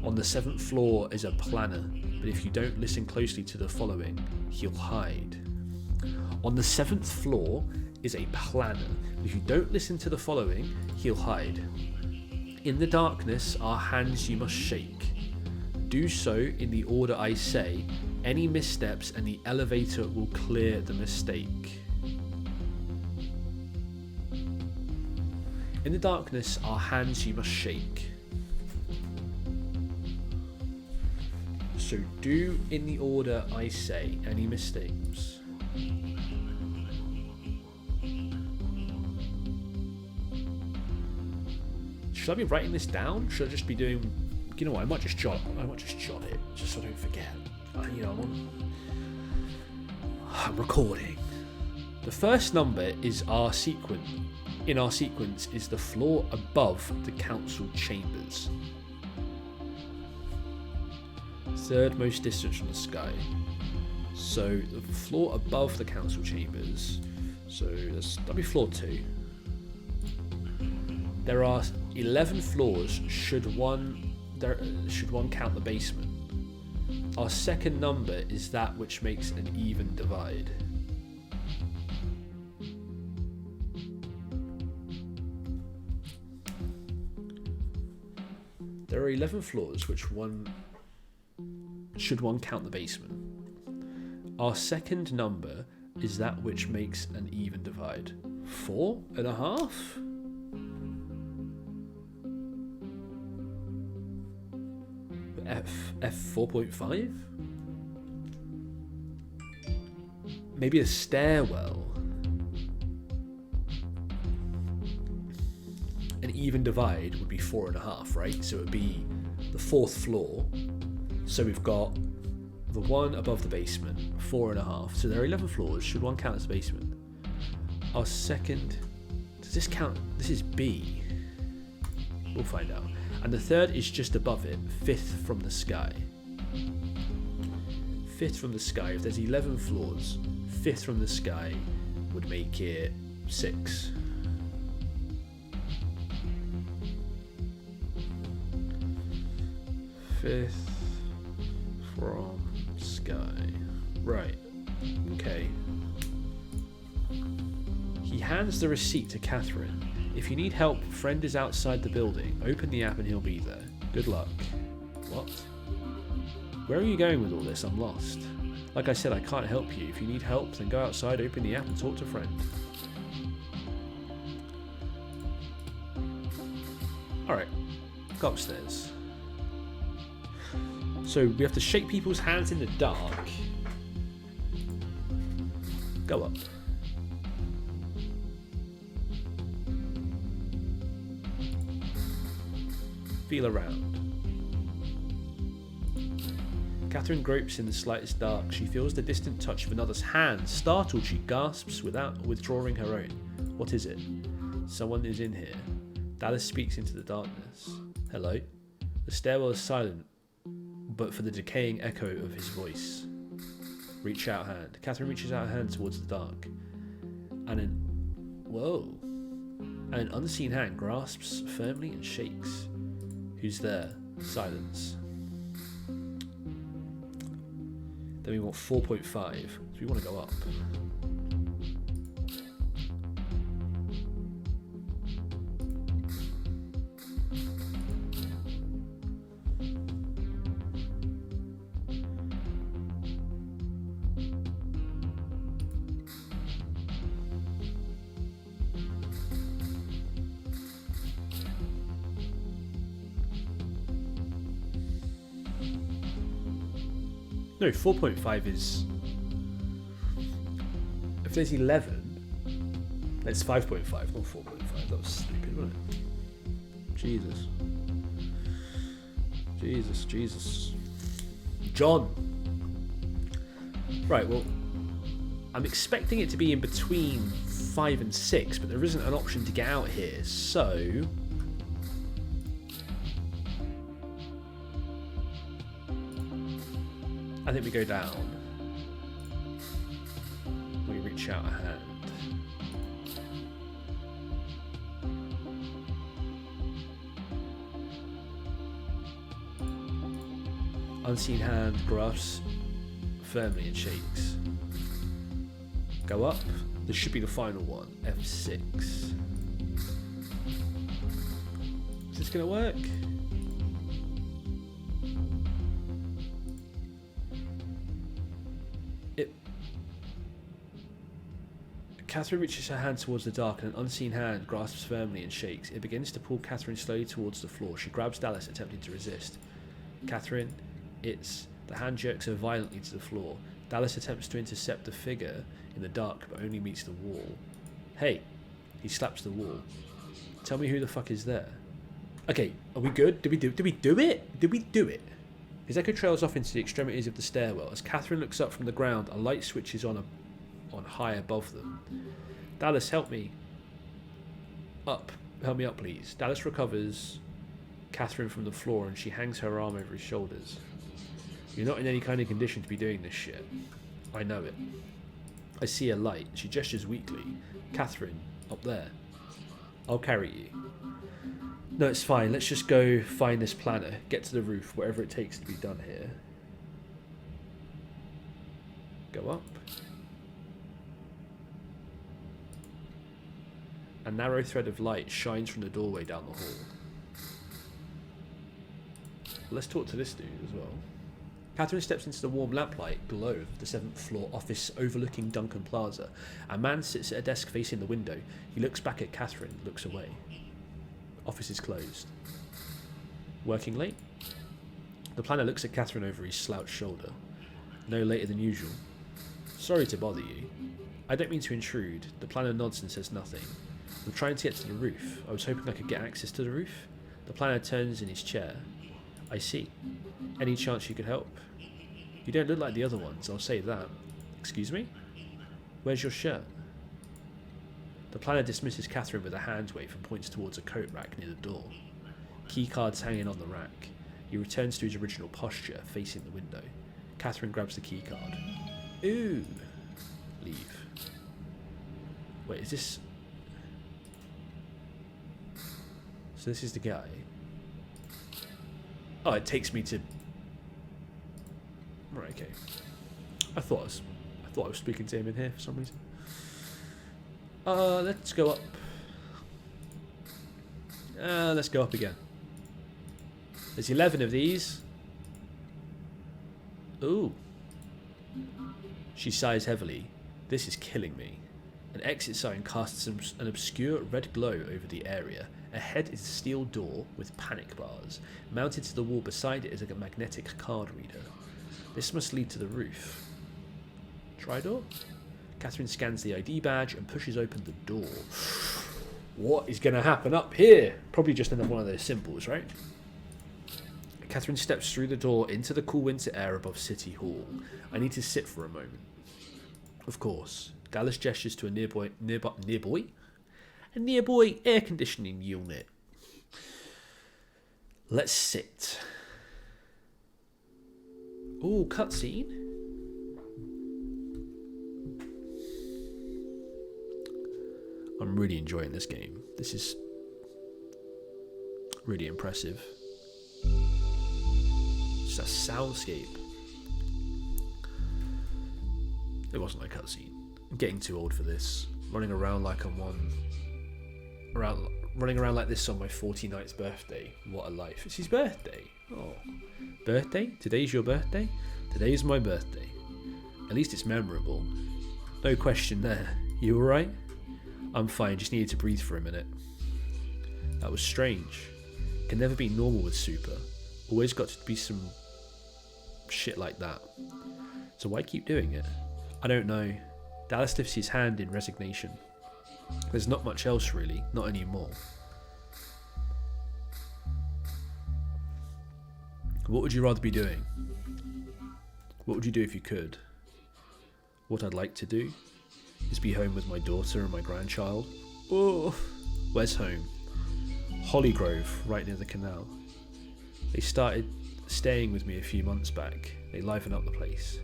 On the 7th floor is a planner, but if you don't listen closely to the following, he'll hide. On the 7th floor is a planner, but if you don't listen to the following, he'll hide. In the darkness are hands you must shake. Do so in the order I say. Any missteps and the elevator will clear the mistake. In the darkness are hands you must shake. So do in the order I say. Any mistakes? Should I be writing this down? Should I just be doing... You know what, I might just jot it, just so I don't forget. You know, I'm recording. The first number is our sequence. In our sequence is the floor above the council chambers. Third most distance from the sky. So the floor above the council chambers. So that'll be floor 2. There are 11 floors. Should one count the basement? Our second number is that which makes an even divide. There are 11 floors, should one count the basement. Our second number is that which makes an even divide. 4.5? F 4.5? Maybe a stairwell. An even divide would be 4.5, right? So it would be the 4th floor. So we've got the one above the basement, 4.5. So there are 11 floors. Should one count as the basement? Our second... Does this count? This is B. We'll find out. And the third is just above it, 5th from the sky. 5th from the sky. If there's 11 floors, 5th from the sky would make it 6. Fifth from sky. Right. Okay. He hands the receipt to Catherine. If you need help, friend is outside the building. Open the app and he'll be there. Good luck. What? Where are you going with all this? I'm lost. Like I said, I can't help you. If you need help, then go outside, open the app and talk to friend. Alright. Go upstairs. So we have to shake people's hands in the dark. Go up. Feel around. Catherine gropes in the slightest dark. She feels the distant touch of another's hand. Startled, she gasps without withdrawing her own. What is it? Someone is in here. Dallas speaks into the darkness. Hello? The stairwell is silent, but for the decaying echo of his voice. Reach out hand. Catherine reaches out her hand towards the dark. And an unseen hand grasps firmly and shakes. Who's there? Silence. Then we want 4.5, so we want to go up. No, 4.5 is... If there's 11, it's 5.5, not 4.5. That was stupid, wasn't it? Jesus. Jesus. John! Right, well, I'm expecting it to be in between 5 and 6, but there isn't an option to get out here, so... I think we go down. We reach out a hand. Unseen hand grasps firmly and shakes. Go up. This should be the final one. F6. Is this gonna work? Catherine reaches her hand towards the dark and an unseen hand grasps firmly and shakes. It begins to pull Catherine slowly towards the floor. She grabs Dallas, attempting to resist. Catherine, the hand jerks her violently to the floor. Dallas attempts to intercept the figure in the dark, but only meets the wall. Hey, he slaps the wall. Tell me who the fuck is there. Okay, are we good? Did we do it? Did we do it? His echo trails off into the extremities of the stairwell. As Catherine looks up from the ground, a light switches on high above them. Dallas, help me. Up. Help me up, please. Dallas recovers Catherine from the floor and she hangs her arm over his shoulders. You're not in any kind of condition to be doing this shit. I know it. I see a light. She gestures weakly. Catherine, up there. I'll carry you. No, it's fine. Let's just go find this planner. Get to the roof, whatever it takes to be done here. Go up. A narrow thread of light shines from the doorway down the hall. Let's talk to this dude as well. Catherine steps into the warm lamplight glow of the 7th floor office overlooking Duncan Plaza. A man sits at a desk facing the window. He looks back at Catherine, looks away. Office is closed. Working late? The planner looks at Catherine over his slouched shoulder. No later than usual. Sorry to bother you. I don't mean to intrude. The planner nods and says nothing. I'm trying to get to the roof. I was hoping I could get access to the roof. The planner turns in his chair. I see. Any chance you could help? You don't look like the other ones, I'll say that. Excuse me? Where's your shirt? The planner dismisses Catherine with a hand wave and points towards a coat rack near the door. Key cards hanging on the rack. He returns to his original posture, facing the window. Catherine grabs the key card. Ooh. Leave. Wait, is this... So this is the guy. Oh, it takes me to... Right, okay. I thought I was speaking to him in here for some reason. Let's go up. Let's go up again. There's 11 of these. Ooh. She sighs heavily. This is killing me. An exit sign casts an obscure red glow over the area. Ahead is a steel door with panic bars. Mounted to the wall beside it is a magnetic card reader. This must lead to the roof. Try door? Catherine scans the ID badge and pushes open the door. What is going to happen up here? Probably just another one of those symbols, right? Catherine steps through the door into the cool winter air above City Hall. I need to sit for a moment. Of course. Dallas gestures to a nearby air conditioning unit. Let's sit. Ooh, cutscene. I'm really enjoying this game. This is really impressive. Just a soundscape. It wasn't a cutscene. I'm getting too old for this. Running around like running around like this on my 49th birthday. What a life. It's his birthday. Oh. Birthday? Today's your birthday? Today's my birthday. At least it's memorable. No question there. You alright? I'm fine, just needed to breathe for a minute. That was strange. Can never be normal with Super. Always got to be some shit like that. So why keep doing it? I don't know. Dallas lifts his hand in resignation. There's not much else really, not anymore. What would you rather be doing? What would you do if you could? What I'd like to do is be home with my daughter and my grandchild. Oh, where's home? Hollygrove, right near the canal. They started staying with me a few months back. They liven up the place.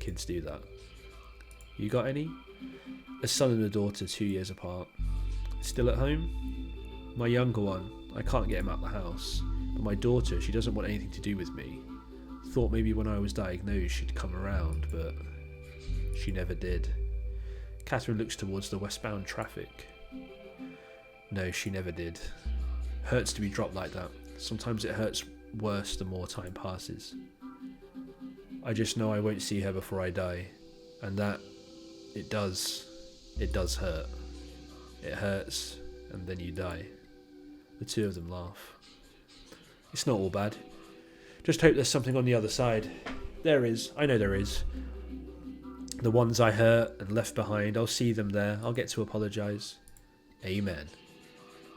Kids do that. You got any? A son and a daughter 2 years apart. Still at home? My younger one, I can't get him out the house. But my daughter, she doesn't want anything to do with me. Thought maybe when I was diagnosed she'd come around, but she never did. Catherine looks towards the westbound traffic. No, she never did. Hurts to be dropped like that. Sometimes it hurts worse the more time passes. I just know I won't see her before I die. And that, it does hurt. It hurts, and then you die. The two of them laugh. It's not all bad. Just hope there's something on the other side. There is, I know there is. The ones I hurt and left behind, I'll see them there. I'll get to apologise. Amen.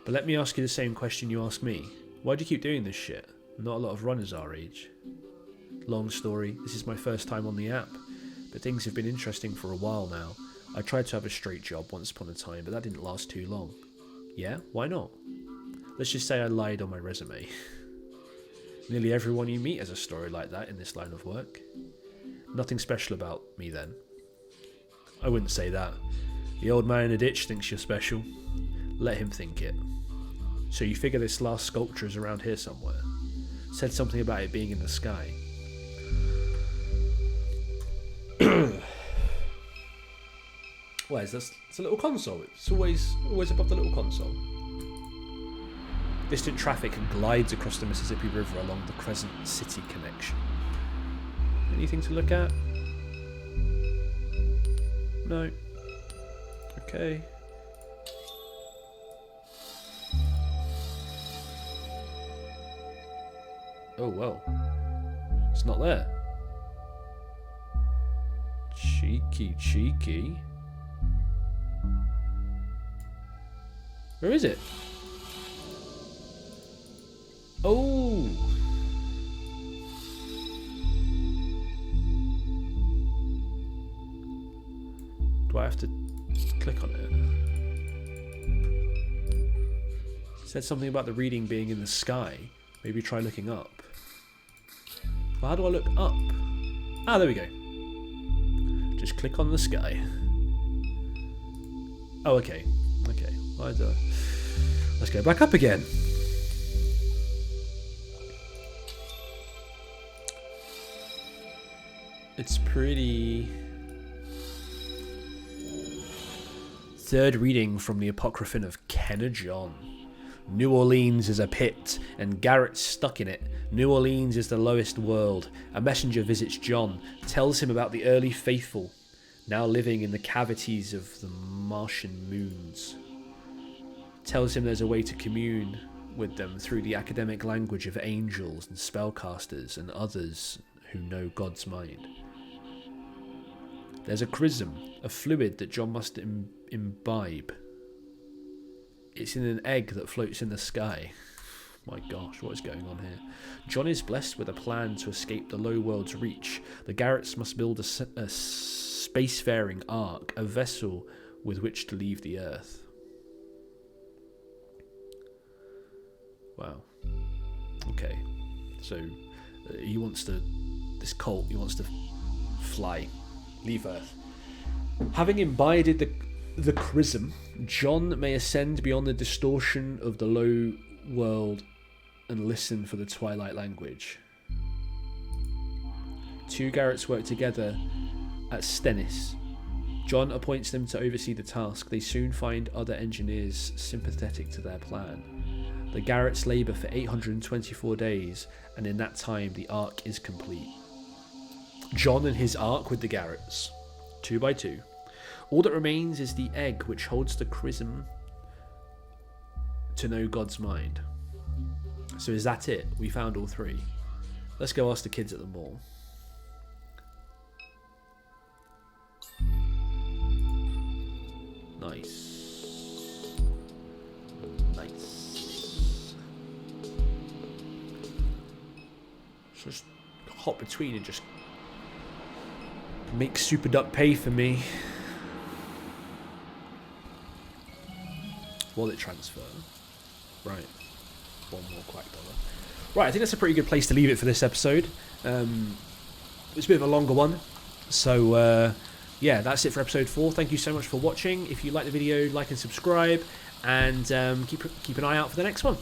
But let me ask you the same question you asked me. Why do you keep doing this shit? Not a lot of runners our age. Long story, this is my first time on the app. But things have been interesting for a while now. I tried to have a straight job once upon a time, but that didn't last too long. Yeah, why not? Let's just say I lied on my resume. Nearly everyone you meet has a story like that in this line of work. Nothing special about me then. I wouldn't say that. The old man in the ditch thinks you're special. Let him think it. So you figure this last sculpture is around here somewhere. Said something about it being in the sky. Where's this? It's a little console. It's always above the little console. Distant traffic glides across the Mississippi River along the Crescent City connection. Anything to look at? No. Okay. Oh well. It's not there. Cheeky. Where is it? Oh! Do I have to click on it? It said something about the reading being in the sky. Maybe try looking up. Well, how do I look up? Ah, there we go. Just click on the sky. Oh, okay. Okay. Let's go back up again. It's pretty. Third reading from the Apocryphon of Kenna John. New Orleans is a pit, and Garrett's stuck in it. New Orleans is the lowest world. A messenger visits John, tells him about the early faithful, now living in the cavities of the Martian moons. Tells him there's a way to commune with them through the academic language of angels and spellcasters and others who know God's mind. There's a chrism, a fluid that John must imbibe. It's in an egg that floats in the sky. My gosh, what is going on here? John is blessed with a plan to escape the low world's reach. The Garretts must build a spacefaring ark, a vessel with which to leave the Earth. Wow. Okay. So, he wants to... This cult, he wants to fly. Leave Earth. Having imbibed the chrism, John may ascend beyond the distortion of the low world and listen for the twilight language. Two Garretts work together at Stennis. John appoints them to oversee the task. They soon find other engineers sympathetic to their plan. The Garretts labour for 824 days, and in that time the ark is complete. John and his ark with the Garretts, 2 by 2. All that remains is the egg which holds the chrism to know God's mind. So is that it? We found all 3. Let's go ask the kids at the mall. Nice. Nice. So just hop between and just make Super Duck pay for me. Wallet transfer. Right. One more quack dollar. Right, I think that's a pretty good place to leave it for this episode. It's a bit of a longer one. So, yeah, that's it for episode 4. Thank you so much for watching. If you like the video, like and subscribe. And keep an eye out for the next one.